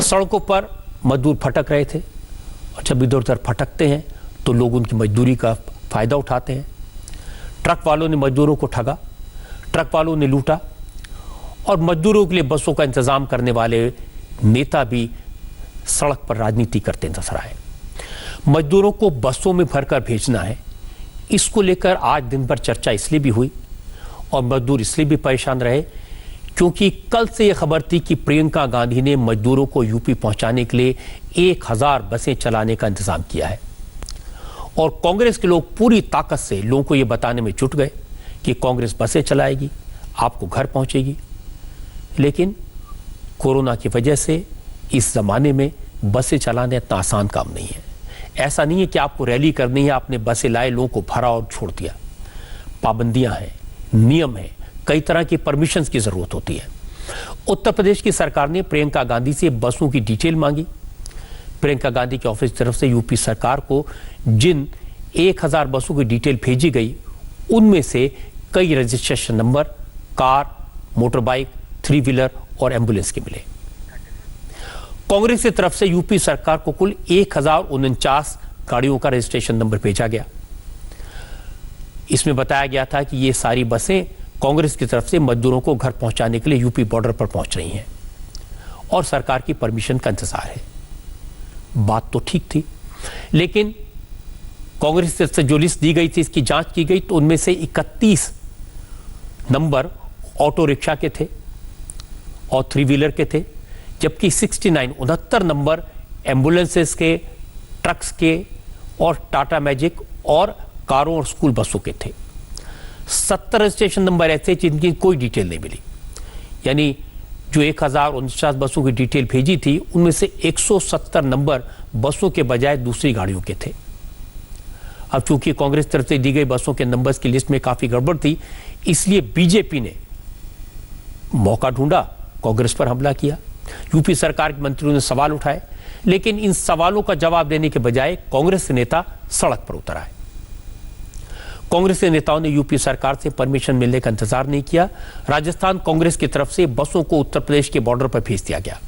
सड़कों पर मजदूर फटक रहे थे, और जब इधर उधर फटकते हैं तो लोग उनकी मजदूरी का फायदा उठाते हैं। ट्रक वालों ने मजदूरों को ठगा, ट्रक वालों ने लूटा, और मजदूरों के लिए बसों का इंतजाम करने वाले नेता भी सड़क पर राजनीति करते नजर आए। मजदूरों को बसों में भरकर भेजना है, इसको लेकर आज दिन भर चर्चा इसलिए भी हुई और मजदूर इसलिए भी परेशान रहे क्योंकि कल से यह खबर थी कि प्रियंका गांधी ने मजदूरों को यूपी पहुंचाने के लिए 1000 बसें चलाने का इंतजाम किया है। और कांग्रेस के लोग पूरी ताकत से लोगों को यह बताने में जुट गए कि कांग्रेस बसें चलाएगी, आपको घर पहुंचेगी। लेकिन कोरोना की वजह से इस जमाने में बसें चलाना इतना आसान काम नहीं है। ऐसा नहीं है कि आपको रैली करनी है, आपने बसें लाए, लोगों को भरा और छोड़ दिया। पाबंदियां हैं, नियम है, कई तरह की परमिशंस की जरूरत होती है। उत्तर प्रदेश की सरकार ने प्रियंका गांधी से बसों की डिटेल मांगी। प्रियंका गांधी के ऑफिस की तरफ से यूपी सरकार को जिन 1000 बसों की डिटेल भेजी गई, उनमें से कई registration number car, motor bike, 3 wheeler और एम्बुलेंस के मिले। कांग्रेस की तरफ से यूपी सरकार को कुल 1049 गाड़ियों का रजिस्ट्रेशन नंबर भेजा गया। इसमें बताया गया था कि ये सारी बसें कांग्रेस की तरफ से मजदूरों को घर पहुंचाने के लिए यूपी बॉर्डर पर पहुंच रही हैं और सरकार की परमिशन का इंतजार है। बात तो ठीक थी, लेकिन कांग्रेस की तरफ से जो लिस्ट दी गई थी, इसकी जांच की गई तो उनमें से 31 नंबर ऑटो रिक्शा के थे और 3 व्हीलर के थे, जबकि 69 नंबर एम्बुलेंसेस के, ट्रक्स के और टाटा मैजिक और कारों और स्कूल बसों के थे। 70 रजिस्ट्रेशन नंबर ऐसे जिनकी कोई डिटेल नहीं मिली। यानी जो 1049 बसों की डिटेल भेजी थी, उनमें से 170 नंबर बसों के बजाय दूसरी गाड़ियों के थे। अब चूंकि कांग्रेस तरफ से दी गई बसों के नंबर्स की लिस्ट में काफी गड़बड़ थी, इसलिए बीजेपी ने मौका ढूंढा, कांग्रेस पर हमला किया। यूपी सरकार के मंत्रियों ने सवाल उठाए, लेकिन इन सवालों का जवाब देने के बजाय कांग्रेस के नेता सड़क पर उतर आए। कांग्रेस के नेताओं ने यूपी सरकार से परमिशन मिलने का इंतजार नहीं किया। राजस्थान कांग्रेस की तरफ से बसों को उत्तर प्रदेश के बॉर्डर पर भेज दिया गया।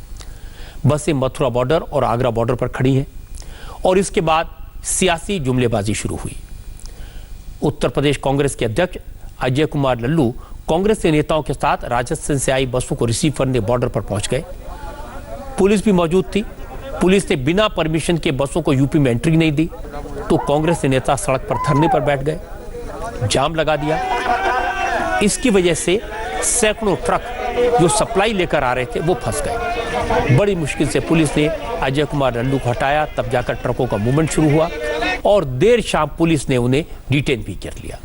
बसें मथुरा बॉर्डर और आगरा बॉर्डर पर खड़ी हैं और इसके बाद सियासी जुमलेबाजी शुरू हुई। उत्तर प्रदेश कांग्रेस के अध्यक्ष अजय कुमार लल्लू कांग्रेस के नेताओं के साथ राजस्थान से आई बसों को रिसीव करने बॉर्डर पर पहुंच गए। पुलिस भी मौजूद थी। पुलिस ने बिना परमिशन के बसों को यूपी में एंट्री नहीं दी, तो कांग्रेस के नेता सड़क पर धरने पर बैठ गए, जाम लगा दिया। इसकी वजह से सैकड़ों ट्रक जो सप्लाई लेकर आ रहे थे वो फंस गए। बड़ी मुश्किल से पुलिस ने अजय कुमार लल्लू को हटाया, तब जाकर ट्रकों का मूवमेंट शुरू हुआ और देर शाम पुलिस ने उन्हें डिटेन भी कर लिया।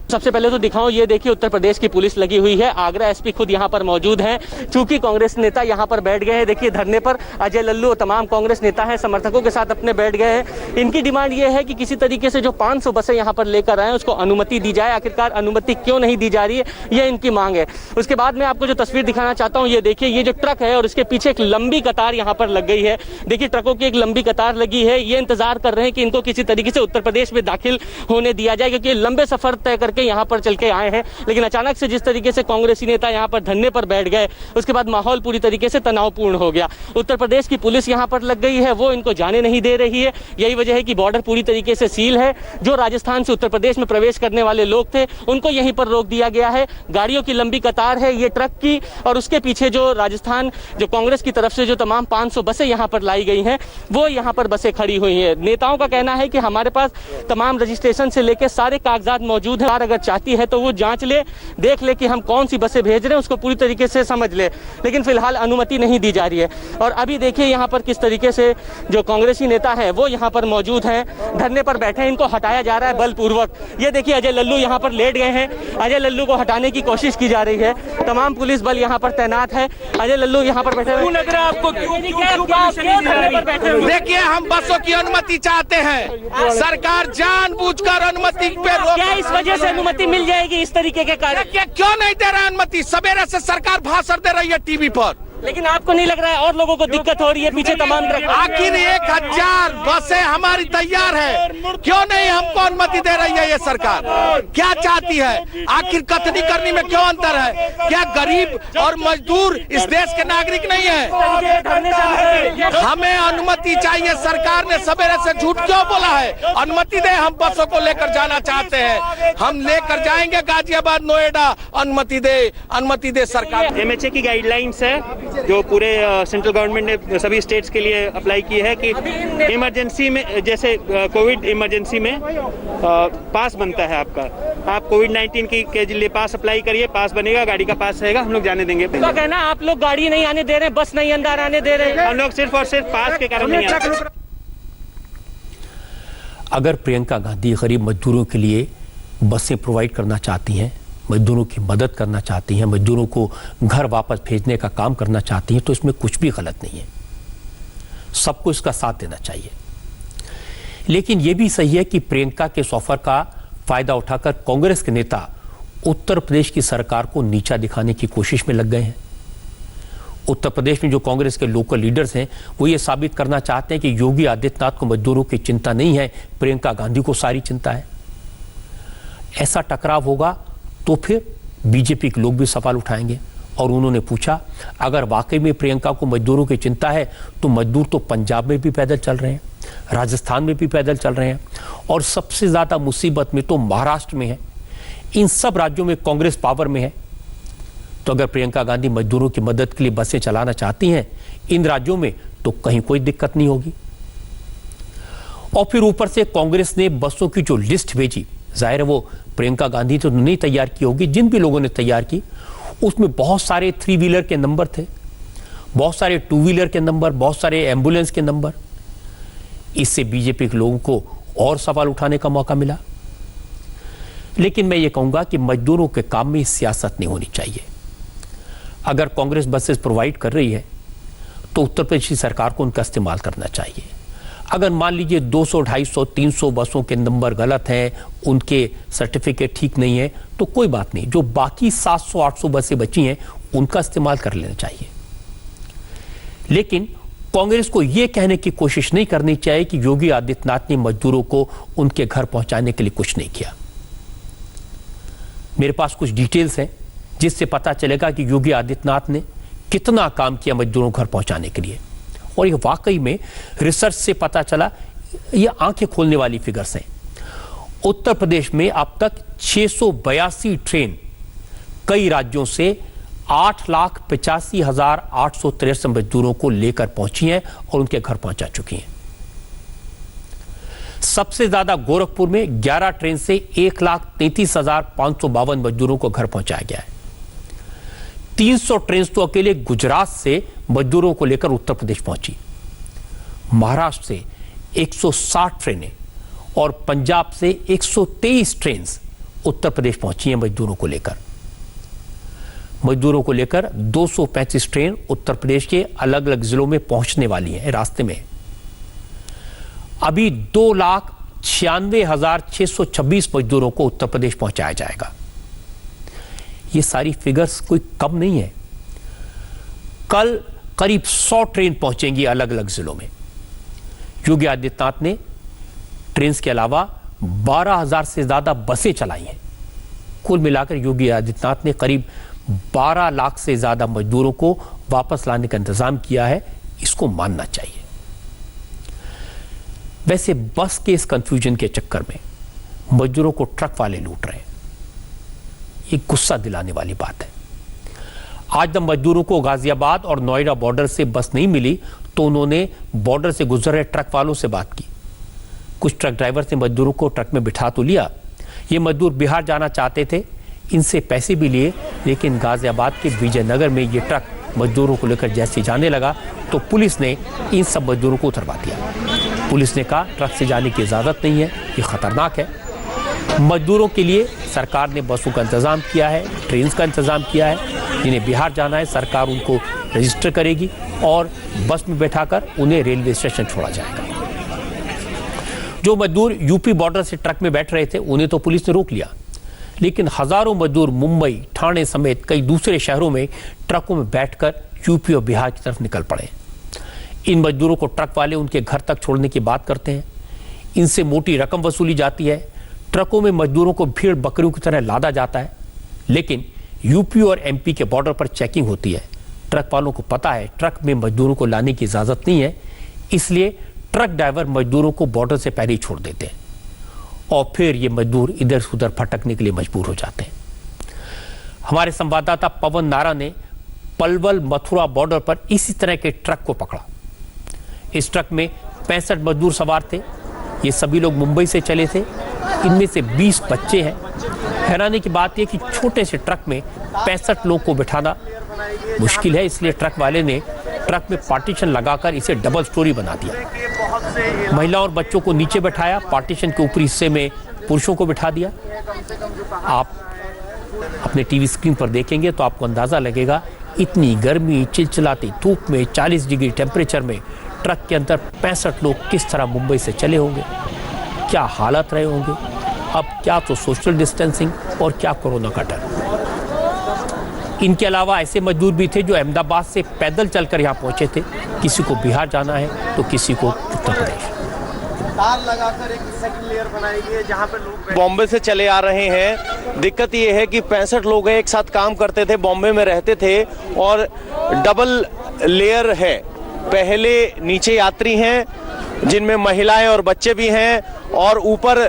सबसे पहले तो दिखाऊं, ये देखिए उत्तर प्रदेश की पुलिस लगी हुई है। आगरा एसपी खुद यहाँ पर मौजूद हैं। चूंकि कांग्रेस नेता यहाँ पर बैठ गए हैं, देखिए धरने पर अजय लल्लू और तमाम कांग्रेस नेता हैं, समर्थकों के साथ अपने बैठ गए हैं। इनकी डिमांड ये है कि किसी तरीके से जो 500 बसें यहाँ पर लेकर आए उसको अनुमति दी जाए। आखिरकार अनुमति क्यों नहीं दी जा रही है, ये इनकी मांग है। उसके बाद मैं आपको जो तस्वीर दिखाना चाहता हूँ, ये देखिए, ये जो ट्रक है और इसके पीछे एक लंबी कतार यहाँ पर लग गई है। देखिए ट्रकों की एक लंबी कतार लगी है। ये इंतजार कर रहे हैं कि इनको किसी तरीके से उत्तर प्रदेश में दाखिल होने दिया जाए, क्योंकि लंबे सफर तय करके यहाँ पर चल के आए हैं। लेकिन अचानक से जिस तरीके से कांग्रेसी नेता यहाँ पर धरने पर बैठ गए, उसके बाद माहौल पूरी तरीके से तनावपूर्ण हो गया। उत्तर प्रदेश की पुलिस यहाँ पर लग गई है, वो इनको जाने नहीं दे रही है। यही वजह है कि बॉर्डर पूरी तरीके से सील है। जो राजस्थान से उत्तर प्रदेश में प्रवेश करने वाले लोग थे उनको यहीं पर रोक दिया गया है। गाड़ियों की लंबी कतार है ये ट्रक की, और उसके पीछे जो राजस्थान जो कांग्रेस की तरफ से जो तमाम 500 बसें यहाँ पर लाई गई हैं, वो यहाँ पर बसें खड़ी हुई हैं। नेताओं का कहना है कि हमारे पास तमाम रजिस्ट्रेशन से लेकर सारे कागजात मौजूद हैं। अगर चाहती है तो वो जांच ले, देख ले कि हम कौन सी बसें भेज रहे हैं, उसको पूरी तरीके से समझ ले। लेकिन फिलहाल अनुमति नहीं दी जा रही है। और अभी देखिए यहाँ पर किस तरीके से जो कांग्रेसी नेता है वो यहाँ पर मौजूद हैं, धरने पर बैठे हैं, इनको हटाया जा रहा है बलपूर्वक। ये देखिए अजय लल्लू यहाँ पर लेट गए हैं। अजय लल्लू को हटाने की कोशिश की जा रही है। तमाम पुलिस बल यहाँ पर तैनात है। अजय लल्लू यहाँ पर बैठे हुए। लग रहा है आपको देखिए, हम बसों की अनुमति चाहते हैं, सरकार जानबूझकर अनुमति पे रोक। क्या इस वजह से अनुमति मिल जाएगी इस तरीके के कार्य? क्यों नहीं दे रहा अनुमति? सवेरे से सरकार भाषण दे रही है टीवी पर। लेकिन आपको नहीं लग रहा है और लोगों को दिक्कत हो रही है पीछे तमाम ट्रक? आखिर 1000 बसें हमारी तैयार है, क्यों नहीं हमको अनुमति दे रही है ये सरकार? क्या चाहती है? आखिर कथनी करनी में क्यों अंतर है? क्या गरीब और मजदूर इस देश के नागरिक नहीं है? हमें अनुमति चाहिए। सरकार ने सवेरे से झूठ क्यों बोला है? अनुमति दे, हम बसों को लेकर जाना चाहते हैं, हम लेकर जाएंगे गाजियाबाद, नोएडा। अनुमति दे सरकार। MHA की गाइडलाइंस है जो पूरे सेंट्रल गवर्नमेंट ने सभी स्टेट्स के लिए अप्लाई की है कि इमरजेंसी में, जैसे कोविड इमरजेंसी में पास बनता है आपका, आप कोविड-19 के लिए पास अप्लाई करिए, पास बनेगा, गाड़ी का पास रहेगा, हम लोग जाने देंगे। तो कहना आप लोग गाड़ी नहीं आने दे रहे, बस नहीं अंदर आने दे रहे, हम लोग सिर्फ और सिर्फ पास के कारण नहीं आते। अगर प्रियंका गांधी गरीब मजदूरों के लिए बसें प्रोवाइड करना चाहती हैं, मजदूरों की मदद करना चाहती हैं, मजदूरों को घर वापस भेजने का काम करना चाहती हैं, तो इसमें कुछ भी गलत नहीं है। सबको इसका साथ देना चाहिए। लेकिन यह भी सही है कि प्रियंका के ऑफर का फायदा उठाकर कांग्रेस के नेता उत्तर प्रदेश की सरकार को नीचा दिखाने की कोशिश में लग गए हैं। उत्तर प्रदेश में जो कांग्रेस के लोकल लीडर्स हैं वो ये साबित करना चाहते हैं कि योगी आदित्यनाथ को मजदूरों की चिंता नहीं है, प्रियंका गांधी को सारी चिंता है। ऐसा टकराव होगा तो फिर बीजेपी के लोग भी सवाल उठाएंगे। और उन्होंने पूछा, अगर वाकई में प्रियंका को मजदूरों की चिंता है तो मजदूर तो पंजाब में भी पैदल चल रहे हैं, राजस्थान में भी पैदल चल रहे हैं, और सबसे ज्यादा मुसीबत में तो महाराष्ट्र में है। इन सब राज्यों में कांग्रेस पावर में है। तो अगर प्रियंका गांधी मजदूरों की मदद के लिए बसें चलाना चाहती हैं इन राज्यों में, तो कहीं कोई दिक्कत नहीं होगी। और फिर ऊपर से कांग्रेस ने बसों की जो लिस्ट भेजी, जाहिर है वो प्रियंका गांधी तो नहीं तैयार की होगी, जिन भी लोगों ने तैयार की उसमें बहुत सारे 3 व्हीलर के नंबर थे, बहुत सारे 2 व्हीलर के नंबर, बहुत सारे एम्बुलेंस के नंबर। इससे बीजेपी के लोगों को और सवाल उठाने का मौका मिला। लेकिन मैं ये कहूंगा कि मजदूरों के काम में सियासत नहीं होनी चाहिए। अगर कांग्रेस बसेस प्रोवाइड कर रही है तो उत्तर प्रदेश की सरकार को उनका इस्तेमाल करना चाहिए। अगर मान लीजिए 200, 250, 300 बसों के नंबर गलत हैं, उनके सर्टिफिकेट ठीक नहीं है, तो कोई बात नहीं, जो बाकी 700, 800 बसें बची हैं उनका इस्तेमाल कर लेना चाहिए। लेकिन कांग्रेस को यह कहने की कोशिश नहीं करनी चाहिए कि योगी आदित्यनाथ ने मजदूरों को उनके घर पहुंचाने के लिए कुछ नहीं किया। मेरे पास कुछ डिटेल्स हैं जिससे पता चलेगा कि योगी आदित्यनाथ ने कितना काम किया मजदूरों को घर पहुंचाने के लिए। और ये वाकई में रिसर्च से पता चला, ये आंखें खोलने वाली फिगर्स हैं। उत्तर प्रदेश में अब तक 682 ट्रेन कई राज्यों से 8,85,863 मजदूरों को लेकर पहुंची हैं और उनके घर पहुंचा चुकी हैं। सबसे ज्यादा गोरखपुर में 11 ट्रेन से 1,33,552 मजदूरों को घर पहुंचाया गया है। 300 ट्रेन तो अकेले गुजरात से मजदूरों को लेकर उत्तर प्रदेश पहुंची। महाराष्ट्र से 160 ट्रेनें और पंजाब से 123 ट्रेन उत्तर प्रदेश पहुंची हैं मजदूरों को लेकर। मजदूरों को लेकर 235 ट्रेन उत्तर प्रदेश के अलग अलग जिलों में पहुंचने वाली हैं। रास्ते में अभी 2,96,626 मजदूरों को उत्तर प्रदेश पहुंचाया जाएगा। ये सारी फिगर्स कोई कम नहीं है। कल करीब 100 ट्रेन पहुंचेंगी अलग अलग जिलों में। योगी आदित्यनाथ ने ट्रेन के अलावा 12,000 से ज्यादा बसें चलाई हैं। कुल मिलाकर योगी आदित्यनाथ ने करीब 12 लाख से ज्यादा मजदूरों को वापस लाने का इंतजाम किया है। इसको मानना चाहिए। वैसे बस के इस कंफ्यूजन के चक्कर में मजदूरों को ट्रक वाले लूट रहे हैं। ये गुस्सा दिलाने वाली बात है। आज जब मजदूरों को गाजियाबाद और नोएडा बॉर्डर से बस नहीं मिली तो उन्होंने बॉर्डर से गुजर रहे ट्रक वालों से बात की। कुछ ट्रक ड्राइवर ने मजदूरों को ट्रक में बिठा तो लिया। ये मजदूर बिहार जाना चाहते थे, इनसे पैसे भी लिए, लेकिन गाजियाबाद के विजयनगर में ये ट्रक मजदूरों को लेकर जैसे जाने लगा तो पुलिस ने इन सब मजदूरों को उतरवा दिया। पुलिस ने कहा ट्रक से जाने की इजाजत नहीं है, ये खतरनाक है। मजदूरों के लिए सरकार ने बसों का इंतजाम किया है, ट्रेन का इंतजाम किया है। जिन्हें बिहार जाना है सरकार उनको रजिस्टर करेगी और बस में बैठाकर उन्हें रेलवे स्टेशन छोड़ा जाएगा। जो मजदूर यूपी बॉर्डर से ट्रक में बैठ रहे थे उन्हें तो पुलिस ने रोक लिया, लेकिन हजारों मजदूर मुंबई, ठाणे समेत कई दूसरे शहरों में ट्रकों में बैठकर यूपी और बिहार की तरफ निकल पड़े। इन मजदूरों को ट्रक वाले उनके घर तक छोड़ने की बात करते हैं। इनसे मोटी रकम वसूली जाती है। ट्रकों में मजदूरों को भीड़ बकरियों की तरह लादा जाता है, लेकिन यूपी और एमपी के बॉर्डर पर चेकिंग होती है। ट्रक वालों को पता है ट्रक में मजदूरों को लाने की इजाजत नहीं है, इसलिए ट्रक ड्राइवर मजदूरों को बॉर्डर से पहले ही छोड़ देते हैं और फिर ये मजदूर इधर से उधर भटकने के लिए मजबूर हो जाते हैं। हमारे संवाददाता पवन नारा ने पलवल मथुरा बॉर्डर पर इसी तरह के ट्रक को पकड़ा। इस ट्रक में 65 मजदूर सवार थे। ये सभी लोग मुंबई से चले थे। इनमें से 20 बच्चे हैं। हैरानी की बात यह कि छोटे से ट्रक में 65 लोग को बिठाना मुश्किल है, इसलिए ट्रक वाले ने ट्रक में पार्टीशन लगाकर इसे डबल स्टोरी बना दिया। महिलाओं और बच्चों को नीचे बैठाया, पार्टीशन के ऊपरी हिस्से में पुरुषों को बिठा दिया। आप अपने टीवी स्क्रीन पर देखेंगे तो आपको अंदाजा लगेगा इतनी गर्मी, चिलचिलाती धूप में 40 डिग्री टेम्परेचर में ट्रक के अंदर 65 लोग किस तरह मुंबई से चले होंगे, क्या हालत रहे होंगे। अब क्या तो सोशल डिस्टेंसिंग और क्या कोरोना का डर। इनके अलावा ऐसे मजदूर भी थे जो अहमदाबाद से पैदल चलकर यहाँ पहुंचे थे। किसी को बिहार जाना है तो किसी को उत्तर प्रदेश। तार लगाकर एक सेकंड लेयर बनाई गई है जहाँ पे लोग बॉम्बे से चले आ रहे हैं। दिक्कत ये है कि 65 लोग एक साथ काम करते थे, बॉम्बे में रहते थे और डबल लेयर है। पहले नीचे यात्री हैं जिनमें महिलाएं और बच्चे भी हैं और ऊपर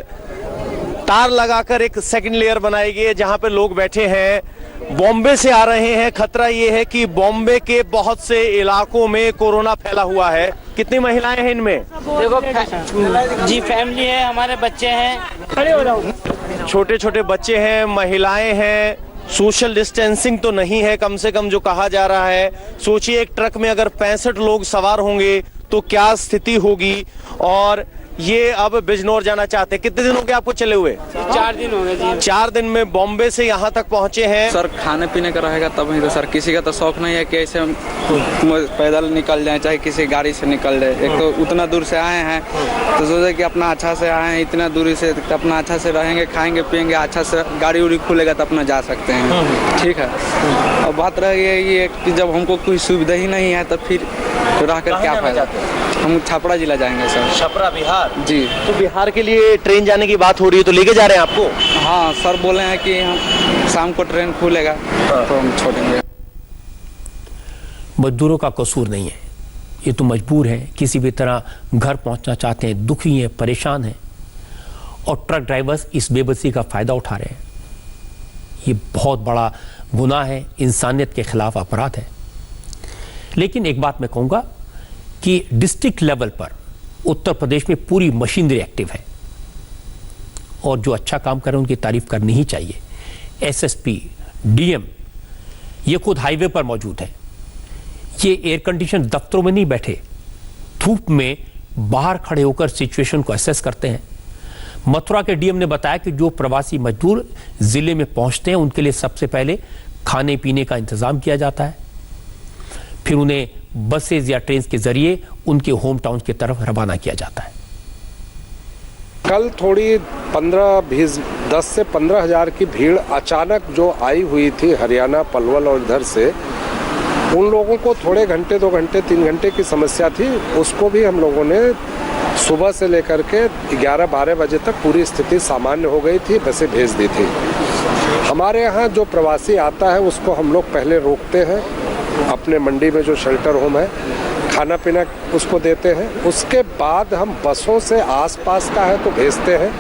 तार लगाकर एक सेकंड लेयर बनाई गई है जहाँ पे लोग बैठे हैं। बॉम्बे से आ रहे हैं। खतरा ये है कि बॉम्बे के बहुत से इलाकों में कोरोना फैला हुआ है। कितनी महिलाएं हैं इनमें? देखो जी फैमिली है, हमारे बच्चे हैं। खड़े हो जाओ। छोटे छोटे बच्चे हैं, महिलाएं हैं। सोशल डिस्टेंसिंग तो नहीं है कम से कम जो कहा जा रहा है। सोचिए एक ट्रक में अगर 65 लोग सवार होंगे तो क्या स्थिति होगी। और ये अब बिजनौर जाना चाहते हैं। कितने दिन हो गए आपको चले हुए? 4 दिन हो गए जी। 4 दिन में बॉम्बे से यहाँ तक पहुँचे हैं। सर खाने पीने का रहेगा तब ही तो सर, किसी का तो शौक नहीं है कि ऐसे हम पैदल निकल जाए चाहे किसी गाड़ी से निकल जाए। एक तो उतना दूर से आए हैं तो सोचे कि अपना अच्छा से आए हैं, इतना दूरी से अपना अच्छा से रहेंगे, खाएंगे पियेंगे, अच्छा से गाड़ी उड़ी खुलेगा तो अपना जा सकते हैं। ठीक है। और बात रह गई ये कि जब हमको कोई सुविधा ही नहीं है तो फिर रह कर क्या फायदा। हम छपरा जिला जाएंगे सर। छपरा बिहार जी। तो बिहार के लिए ट्रेन जाने की बात हो रही है तो लेके जा रहे हैं आपको? हाँ सर बोले हैं कि हम शाम को ट्रेन खुलेगा तो हम छोड़ेंगे। मजदूरों का कसूर नहीं है, ये तो मजबूर हैं, किसी भी तरह घर पहुंचना चाहते हैं, दुखी हैं, परेशान हैं और ट्रक ड्राइवर्स इस बेबसी का फायदा उठा रहे हैं। ये बहुत बड़ा गुनाह है, इंसानियत के खिलाफ अपराध है। लेकिन एक बात मैं कहूंगा कि डिस्ट्रिक्ट लेवल पर उत्तर प्रदेश में पूरी मशीनरी एक्टिव है और जो अच्छा काम कर रहे हैं उनकी तारीफ करनी ही चाहिए। एसएसपी, डीएम ये खुद हाईवे पर मौजूद है। ये एयर कंडीशन दफ्तरों में नहीं बैठे, धूप में बाहर खड़े होकर सिचुएशन को असेस करते हैं। मथुरा के डीएम ने बताया कि जो प्रवासी मजदूर जिले में पहुंचते हैं उनके लिए सबसे पहले खाने पीने का इंतजाम किया जाता है, फिर उन्हें बसेज या ट्रेन के जरिए उनके होम टाउन की तरफ रवाना किया जाता है। कल थोड़ी 10 से 15 हज़ार की भीड़ अचानक जो आई हुई थी हरियाणा, पलवल और इधर से, उन लोगों को थोड़े घंटे, 2 घंटे, 3 घंटे की समस्या थी। उसको भी हम लोगों ने सुबह से लेकर के 11-12 बजे तक पूरी स्थिति सामान्य हो गई थी, बसें भेज दी थी। हमारे यहाँ जो प्रवासी आता है उसको हम लोग पहले रोकते हैं, अपने मंडी में जो शेल्टर होम है, खाना पीना उसको देते हैं। उसके बाद हम बसों से आसपास का है तो भेजते हैं।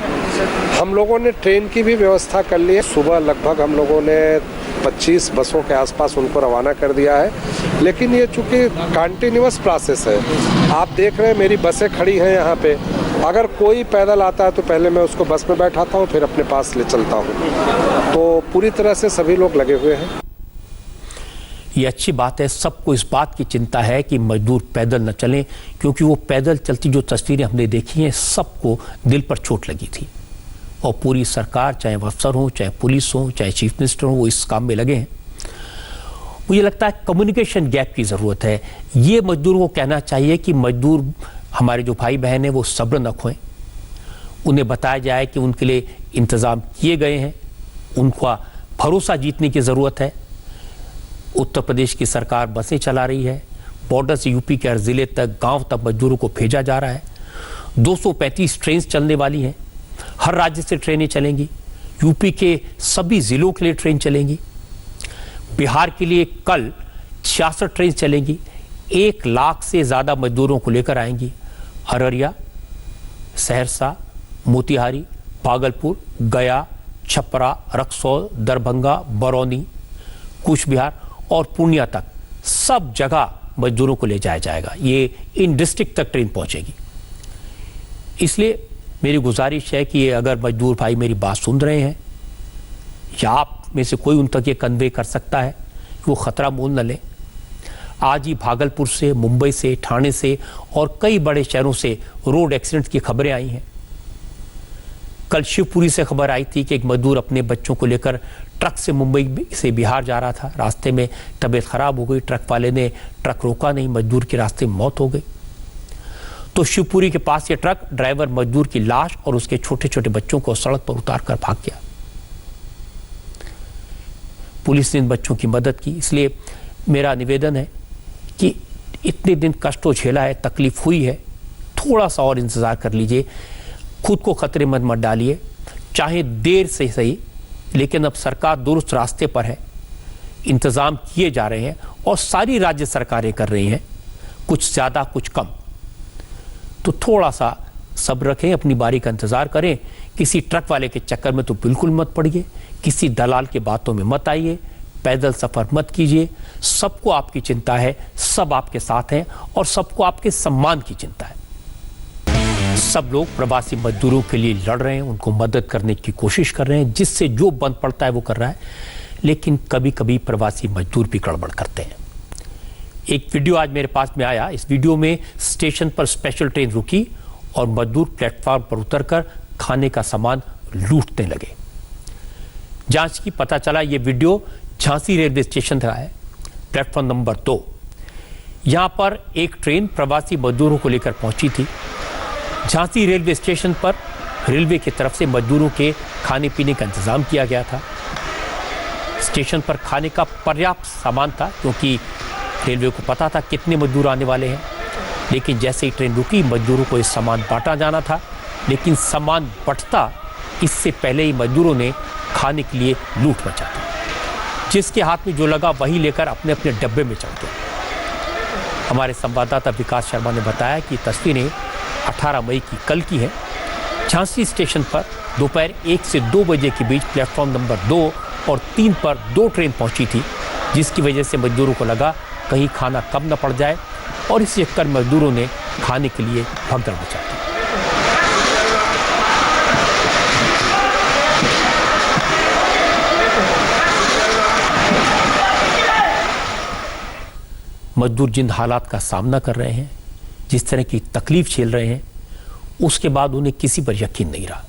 हम लोगों ने ट्रेन की भी व्यवस्था कर ली है। सुबह लगभग हम लोगों ने 25 बसों के आसपास उनको रवाना कर दिया है। लेकिन ये चूँकि कंटिन्यूअस प्रोसेस है, आप देख रहे हैं मेरी बसें खड़ी हैं यहाँ पे। अगर कोई पैदल आता है तो पहले मैं उसको बस में बैठाता हूँ, फिर अपने पास ले चलता हूँ। तो पूरी तरह से सभी लोग लगे हुए हैं। ये अच्छी बात है। सबको इस बात की चिंता है कि मजदूर पैदल न चलें, क्योंकि वो पैदल चलती जो तस्वीरें हमने देखी हैं सबको दिल पर चोट लगी थी। और पूरी सरकार, चाहे वो अफसर हो, चाहे पुलिस हो, चाहे चीफ मिनिस्टर हो, वो इस काम में लगे हैं। मुझे लगता है कम्युनिकेशन गैप की ज़रूरत है। ये मजदूरों को कहना चाहिए कि मजदूर हमारे जो भाई बहन हैं वो सब्र न खोएं। उन्हें बताया जाए कि उनके लिए इंतज़ाम किए गए हैं, उनका भरोसा जीतने की ज़रूरत है। उत्तर प्रदेश की सरकार बसें चला रही है, बॉर्डर से यूपी के हर ज़िले तक, गांव तक मजदूरों को भेजा जा रहा है। 235 ट्रेन चलने वाली हैं, हर राज्य से ट्रेनें चलेंगी। यूपी के सभी ज़िलों के लिए ट्रेन चलेंगी। बिहार के लिए कल 66 ट्रेन चलेंगी। 1 लाख से ज़्यादा मजदूरों को लेकर आएंगी। अररिया, सहरसा, मोतिहारी, भागलपुर, गया, छपरा, रक्सौल, दरभंगा, बरौनी, कूच बिहार और पूर्णिया तक सब जगह मजदूरों को ले जाया जाएगा। ये इन डिस्ट्रिक्ट तक ट्रेन पहुंचेगी। इसलिए मेरी गुजारिश है कि अगर मजदूर भाई मेरी बात सुन रहे हैं या आप में से कोई उन तक ये कन्वे कर सकता है कि वो खतरा मोल न लें। आज ही भागलपुर से, मुंबई से, ठाणे से और कई बड़े शहरों से रोड एक्सीडेंट की खबरें आई हैं। कल शिवपुरी से खबर आई थी कि एक मजदूर अपने बच्चों को लेकर ट्रक से मुंबई से बिहार जा रहा था। रास्ते में तबीयत खराब हो गई, ट्रक वाले ने ट्रक रोका नहीं, मजदूर की रास्ते में मौत हो गई। तो शिवपुरी के पास ये ट्रक ड्राइवर मजदूर की लाश और उसके छोटे छोटे बच्चों को सड़क पर उतार कर भाग गया। पुलिस ने इन बच्चों की मदद की। इसलिए मेरा निवेदन है कि इतने दिन कष्टों झेला है, तकलीफ हुई है, थोड़ा सा और इंतजार कर लीजिए। खुद को खतरे में मत डालिए, चाहे देर से सही, लेकिन अब सरकार दुरुस्त रास्ते पर है। इंतजाम किए जा रहे हैं और सारी राज्य सरकारें कर रही हैं, कुछ ज़्यादा कुछ कम। तो थोड़ा सा सब्र रखें, अपनी बारी का इंतजार करें। किसी ट्रक वाले के चक्कर में तो बिल्कुल मत पड़िए, किसी दलाल के बातों में मत आइए, पैदल सफर मत कीजिए। सबको आपकी चिंता है, सब आपके साथ हैं और सबको आपके सम्मान की चिंता है। सब लोग प्रवासी मजदूरों के लिए लड़ रहे हैं, उनको मदद करने की कोशिश कर रहे हैं, जिससे जो बन पड़ता है वो कर रहा है। लेकिन कभी कभी प्रवासी मजदूर भी गड़बड़ करते हैं। एक वीडियो आज मेरे पास में आया। इस वीडियो में स्टेशन पर स्पेशल ट्रेन रुकी और मजदूर प्लेटफॉर्म पर उतरकर खाने का सामान लूटने लगे। जांच की पता चला ये वीडियो झांसी रेलवे स्टेशन का है, प्लेटफॉर्म नंबर 2। यहां पर एक ट्रेन प्रवासी मजदूरों को लेकर पहुंची थी। झांसी रेलवे स्टेशन पर रेलवे की तरफ से मजदूरों के खाने पीने का इंतजाम किया गया था। स्टेशन पर खाने का पर्याप्त सामान था, क्योंकि रेलवे को पता था कितने मजदूर आने वाले हैं। लेकिन जैसे ही ट्रेन रुकी, मजदूरों को इस सामान बांटा जाना था, लेकिन सामान बंटता इससे पहले ही मजदूरों ने खाने के लिए लूट मचा दी। जिसके हाथ में जो लगा वही लेकर अपने अपने डब्बे में चढ़ गए। हमारे संवाददाता विकास शर्मा ने बताया कि तस्वीरें 18 मई की कल की है। झांसी स्टेशन पर दोपहर 1 से 2 बजे के बीच प्लेटफॉर्म नंबर 2 और 3 पर 2 ट्रेन पहुंची थी, जिसकी वजह से मजदूरों को लगा कहीं खाना कम न पड़ जाए और इस चक्कर मजदूरों ने खाने के लिए भगदड़ मचा दी। मजदूर जिन हालात का सामना कर रहे हैं, जिस तरह की तकलीफ झेल रहे हैं, उसके बाद उन्हें किसी पर यकीन नहीं रहा।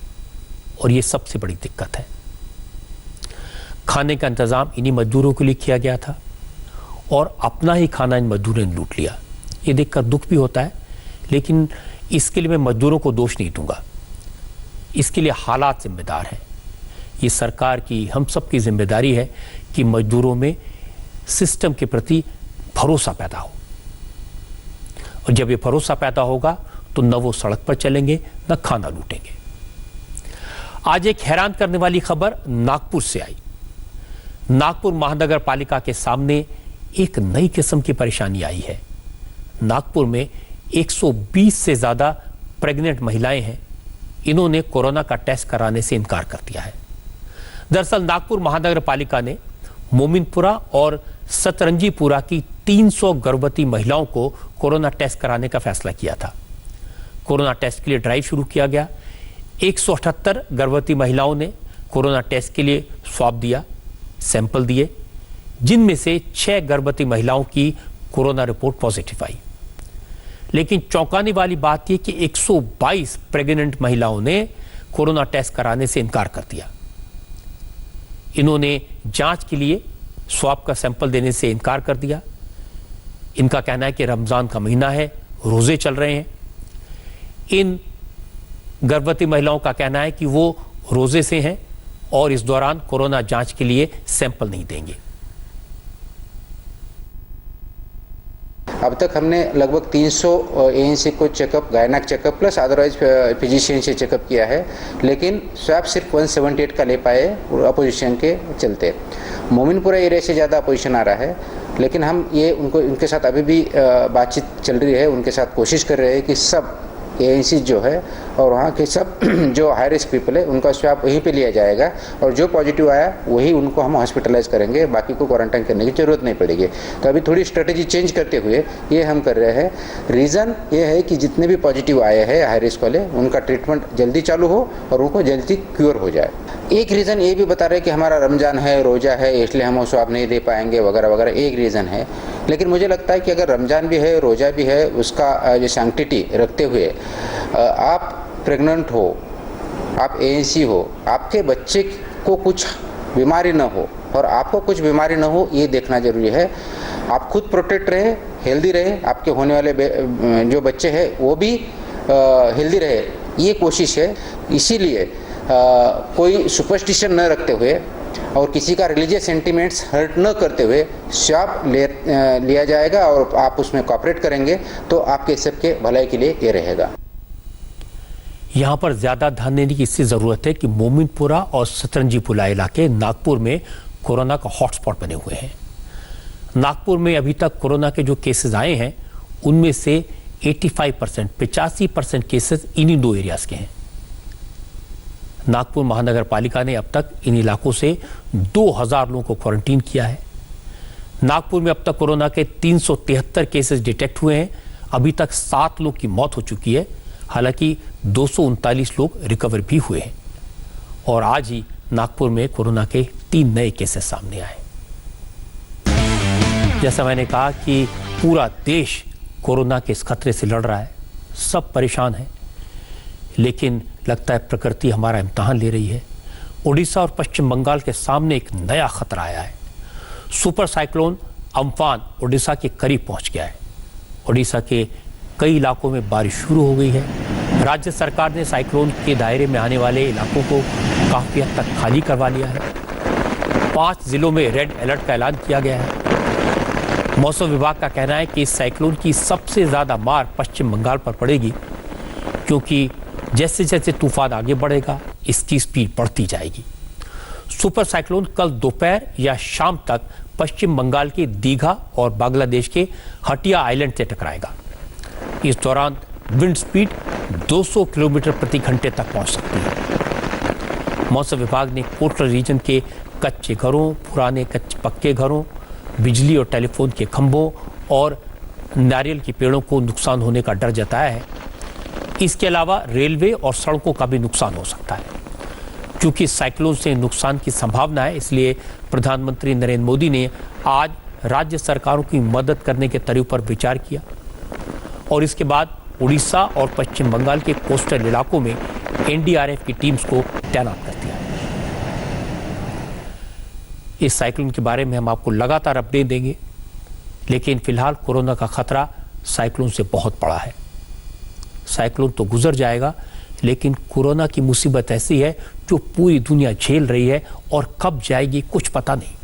और ये सबसे बड़ी दिक्कत है। खाने का इंतजाम इन्हीं मजदूरों के लिए किया गया था और अपना ही खाना इन मजदूरों ने लूट लिया। ये देखकर दुख भी होता है, लेकिन इसके लिए मैं मजदूरों को दोष नहीं दूंगा। इसके लिए हालात जिम्मेदार हैं। ये सरकार की, हम सब की जिम्मेदारी है कि मजदूरों में सिस्टम के प्रति भरोसा पैदा हो, और जब ये भरोसा पैदा होगा तो न वो सड़क पर चलेंगे न खाना लूटेंगे। आज एक हैरान करने वाली खबर नागपुर से आई। नागपुर महानगर पालिका के सामने एक नई किस्म की परेशानी आई है। नागपुर में 120 से ज्यादा प्रेग्नेंट महिलाएं हैं। इन्होंने कोरोना का टेस्ट कराने से इनकार कर दिया है। दरअसल नागपुर महानगर पालिका ने मोमिनपुरा और सतरंजीपुरा की 300 गर्भवती महिलाओं को कोरोना टेस्ट कराने का फैसला किया था। कोरोना टेस्ट के लिए ड्राइव शुरू किया गया। 178 गर्भवती महिलाओं ने कोरोना टेस्ट के लिए स्वाब दिया, सैंपल दिए, जिनमें से 6 गर्भवती महिलाओं की कोरोना रिपोर्ट पॉजिटिव आई। लेकिन चौंकाने वाली बात यह कि 122 प्रेग्नेंट महिलाओं ने कोरोना टेस्ट कराने से इनकार कर दिया। इन्होंने जांच के लिए स्वाब का सैंपल देने से इनकार कर दिया। इनका कहना है कि रमजान का महीना है, रोजे चल रहे हैं। इन गर्भवती महिलाओं का कहना है कि वो रोजे से हैं और इस दौरान कोरोना जांच के लिए सैंपल नहीं देंगे। अब तक हमने लगभग 300 एएनसी को checkup, gynaec checkup plus otherwise physician से चेकअप किया है, लेकिन स्वैब सिर्फ 178 का ले पाए अपोजिशन के चलते। मोमिनपुरा एरिया से ज़्यादा अपोजिशन आ रहा है, लेकिन हम ये उनके साथ अभी भी बातचीत चल रही है। उनके साथ कोशिश कर रहे हैं कि सब एएनसी जो है और वहाँ के सब जो हाई रिस्क पीपल है उनका स्वैब वहीं पे लिया जाएगा, और जो पॉजिटिव आया वही उनको हम हॉस्पिटलाइज करेंगे, बाकी को क्वारंटाइन करने की जरूरत नहीं पड़ेगी। तो अभी थोड़ी स्ट्रेटेजी चेंज करते हुए ये हम कर रहे हैं। रीज़न ये है कि जितने भी पॉजिटिव आए हैं हाई रिस्क वाले, उनका ट्रीटमेंट जल्दी चालू हो और उनको जल्दी क्योर हो जाए। एक रीज़न ये भी बता रहे हैं कि हमारा रमजान है, रोज़ा है, इसलिए हम वो स्वाब नहीं दे पाएंगे वगैरह वगैरह, एक रीज़न है। लेकिन मुझे लगता है कि अगर रमजान भी है, रोज़ा भी है, उसका जो सैंक्टिटी रखते हुए आप प्रेग्नेंट हो, आप एएनसी हो, आपके बच्चे को कुछ बीमारी न हो और आपको कुछ बीमारी न हो, ये देखना जरूरी है। आप खुद प्रोटेक्ट रहे, हेल्दी रहे, आपके होने वाले जो बच्चे हैं वो भी हेल्दी रहे, ये कोशिश है। इसीलिए कोई सुपरस्टिशन न रखते हुए और किसी का रिलीजियस सेंटिमेंट्स हर्ट न करते हुए स्वाब लिया जाएगा, और आप उसमें कोऑपरेट करेंगे तो आपके सबके भलाई के लिए ये रहेगा। यहां पर ज्यादा ध्यान देने की इससे जरूरत है कि मोमिनपुरा और सतरंजीपुरा इलाके नागपुर में कोरोना का हॉटस्पॉट बने हुए हैं। नागपुर में अभी तक कोरोना के जो केसेस आए हैं उनमें से 85% केसेस इन्हीं दो एरियाज के हैं। नागपुर महानगर पालिका ने अब तक इन इलाकों से 2000 लोगों को क्वारंटीन किया है। नागपुर में अब तक कोरोना के 373 केसेस डिटेक्ट हुए हैं। अभी तक 7 लोग की मौत हो चुकी है, हालांकि 239 लोग रिकवर भी हुए हैं। और आज ही नागपुर में कोरोना के 3 नए केसेस सामने आए। जैसा मैंने कहा कि पूरा देश कोरोना के इस खतरे से लड़ रहा है, सब परेशान हैं, लेकिन लगता है प्रकृति हमारा इम्तिहान ले रही है। ओडिशा और पश्चिम बंगाल के सामने एक नया खतरा आया है। सुपर साइक्लोन अम्फान ओडिशा के करीब पहुंच गया है। ओडिशा के कई इलाकों में बारिश शुरू हो गई है। राज्य सरकार ने साइक्लोन के दायरे में आने वाले इलाकों को काफी हद तक खाली करवा लिया है। 5 जिलों में रेड अलर्ट का ऐलान किया गया है। मौसम विभाग का कहना है कि इस साइक्लोन की सबसे ज्यादा मार पश्चिम बंगाल पर पड़ेगी, क्योंकि जैसे जैसे तूफान आगे बढ़ेगा इसकी स्पीड बढ़ती जाएगी। सुपर साइक्लोन कल दोपहर या शाम तक पश्चिम बंगाल के दीघा और बांग्लादेश के हटिया आइलैंड से टकराएगा। इस दौरान विंड स्पीड 200 किलोमीटर प्रति घंटे तक पहुंच सकती है। मौसम विभाग ने कोस्टल रीजन के कच्चे घरों, पुराने पक्के घरों, बिजली और टेलीफोन के खंभों और नारियल के पेड़ों को नुकसान होने का डर जताया है। इसके अलावा रेलवे और सड़कों का भी नुकसान हो सकता है। क्योंकि साइक्लोन से नुकसान की संभावना है, इसलिए प्रधानमंत्री नरेंद्र मोदी ने आज राज्य सरकारों की मदद करने के तरीकों पर विचार किया और इसके बाद उड़ीसा और पश्चिम बंगाल के कोस्टल इलाकों में एनडीआरएफ की टीम्स को तैनात कर दिया। इस साइक्लोन के बारे में हम आपको लगातार अपडेट देंगे, लेकिन फिलहाल कोरोना का खतरा साइक्लोन से बहुत बड़ा है। साइक्लोन तो गुजर जाएगा, लेकिन कोरोना की मुसीबत ऐसी है जो पूरी दुनिया झेल रही है और कब जाएगी कुछ पता नहीं।